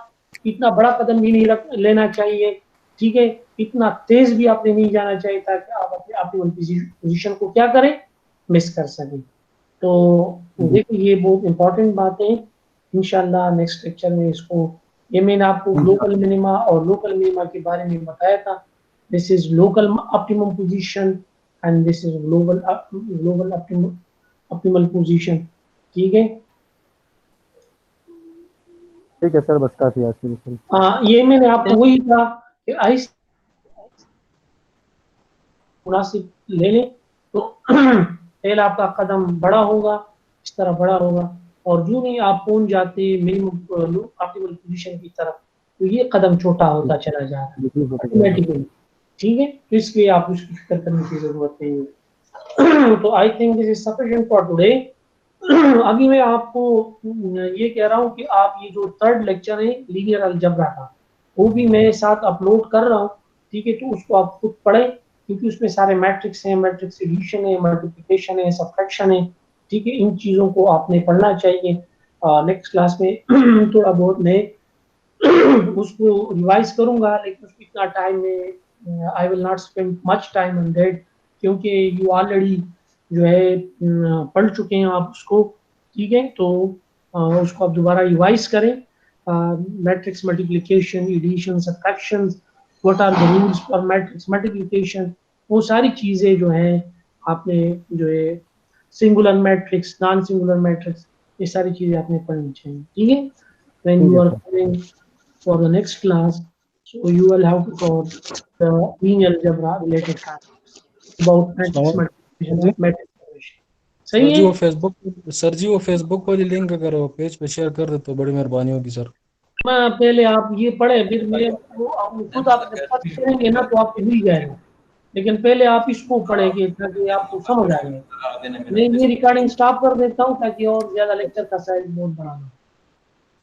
इतना बड़ा कदम भी नहीं लेना चाहिए. ठीक है, इतना तेज भी आपने नहीं जाना चाहिए ताकि आप अपने ऑप्टिमल पोजीशन को क्या करें, मिस कर सकें. तो देखिए ये बहुत इंपॉर्टेंट बातें हैं. इंशाल्लाह नेक्स्ट लेक्चर में इसको, ये मैंने आपको ग्लोबल मिनिमा और लोकल मिनिमा के बारे में बताया था. This is local optimum position and this is global optimum optimal position. ठीक है, ठीक है सर, बस काफी है आज के लिए सर। हाँ ये मैंने आपको वही कहा कि आइस मुनासिब ले लें तो पहले आपका कदम बड़ा होगा, इस तरह बड़ा होगा, और जो नहीं आप पहुंच जाते मिनिमम ऑप्टिमल पोजीशन की तरफ तो ये कदम छोटा होता चला जा रहा है ऑटोमेटिकली। ठीक है, तो इसलिए आप उसकी फिक्र करने की जरूरत नहीं है। तो I think this is sufficient for today. अभी मैं आपको ये कह रहा हूँ कि आप ये जो थर्ड लेक्चर है लीनियर अलजेब्रा का वो भी मैं साथ अपलोड कर रहा हूँ। ठीक है, तो उसको आप खुद पढ़ें क्योंकि उसमें सारे मैट्रिक्स हैं, मैट्रिक्स एडिशन है, मल्टीप्लिकेशन है, सब्ट्रैक्शन है। ठीक है, इन चीज़ों को आपने पढ़ना चाहिए। नेक्स्ट क्लास में थोड़ा बहुत मैं उसको रिवाइज करूंगा, लेकिन उसको इतना टाइम में I will not spend much time on that क्योंकि यू ऑलरेडी जो है पढ़ चुके हैं आप उसको। ठीक है, तो उसको आप दोबारा रिवाइज करें। Matrix multiplication, addition, subtraction, what are the rules for matrix multiplication, वो सारी चीज़ें जो हैं आपने जो है singular matrix, non singular matrix, ये सारी चीज़ें आपने पढ़नी चाहिए। ठीक है, when you are coming for the next class, so you will have to cover the linear algebra related concepts about matrix multiplication and matrix operation. सही है? सर जी वो फेसबुक वाली लिंक अगर वो पेज पे शेयर कर दे तो बड़ी मेहरबानी होगी सर। मैं पहले आप ये पढ़े फिर मैं वो आप खुद आप जब सर्च करेंगे ना तो आपको मिल जाएगा, लेकिन पहले आप इसको पढ़ेंगे ताकि आपको समझ आएगा। मैं ये रिकॉर्डिंग स्टॉप कर देता हूँ ताकि और ज्यादा लेक्चर का साइज बहुत बड़ा हो।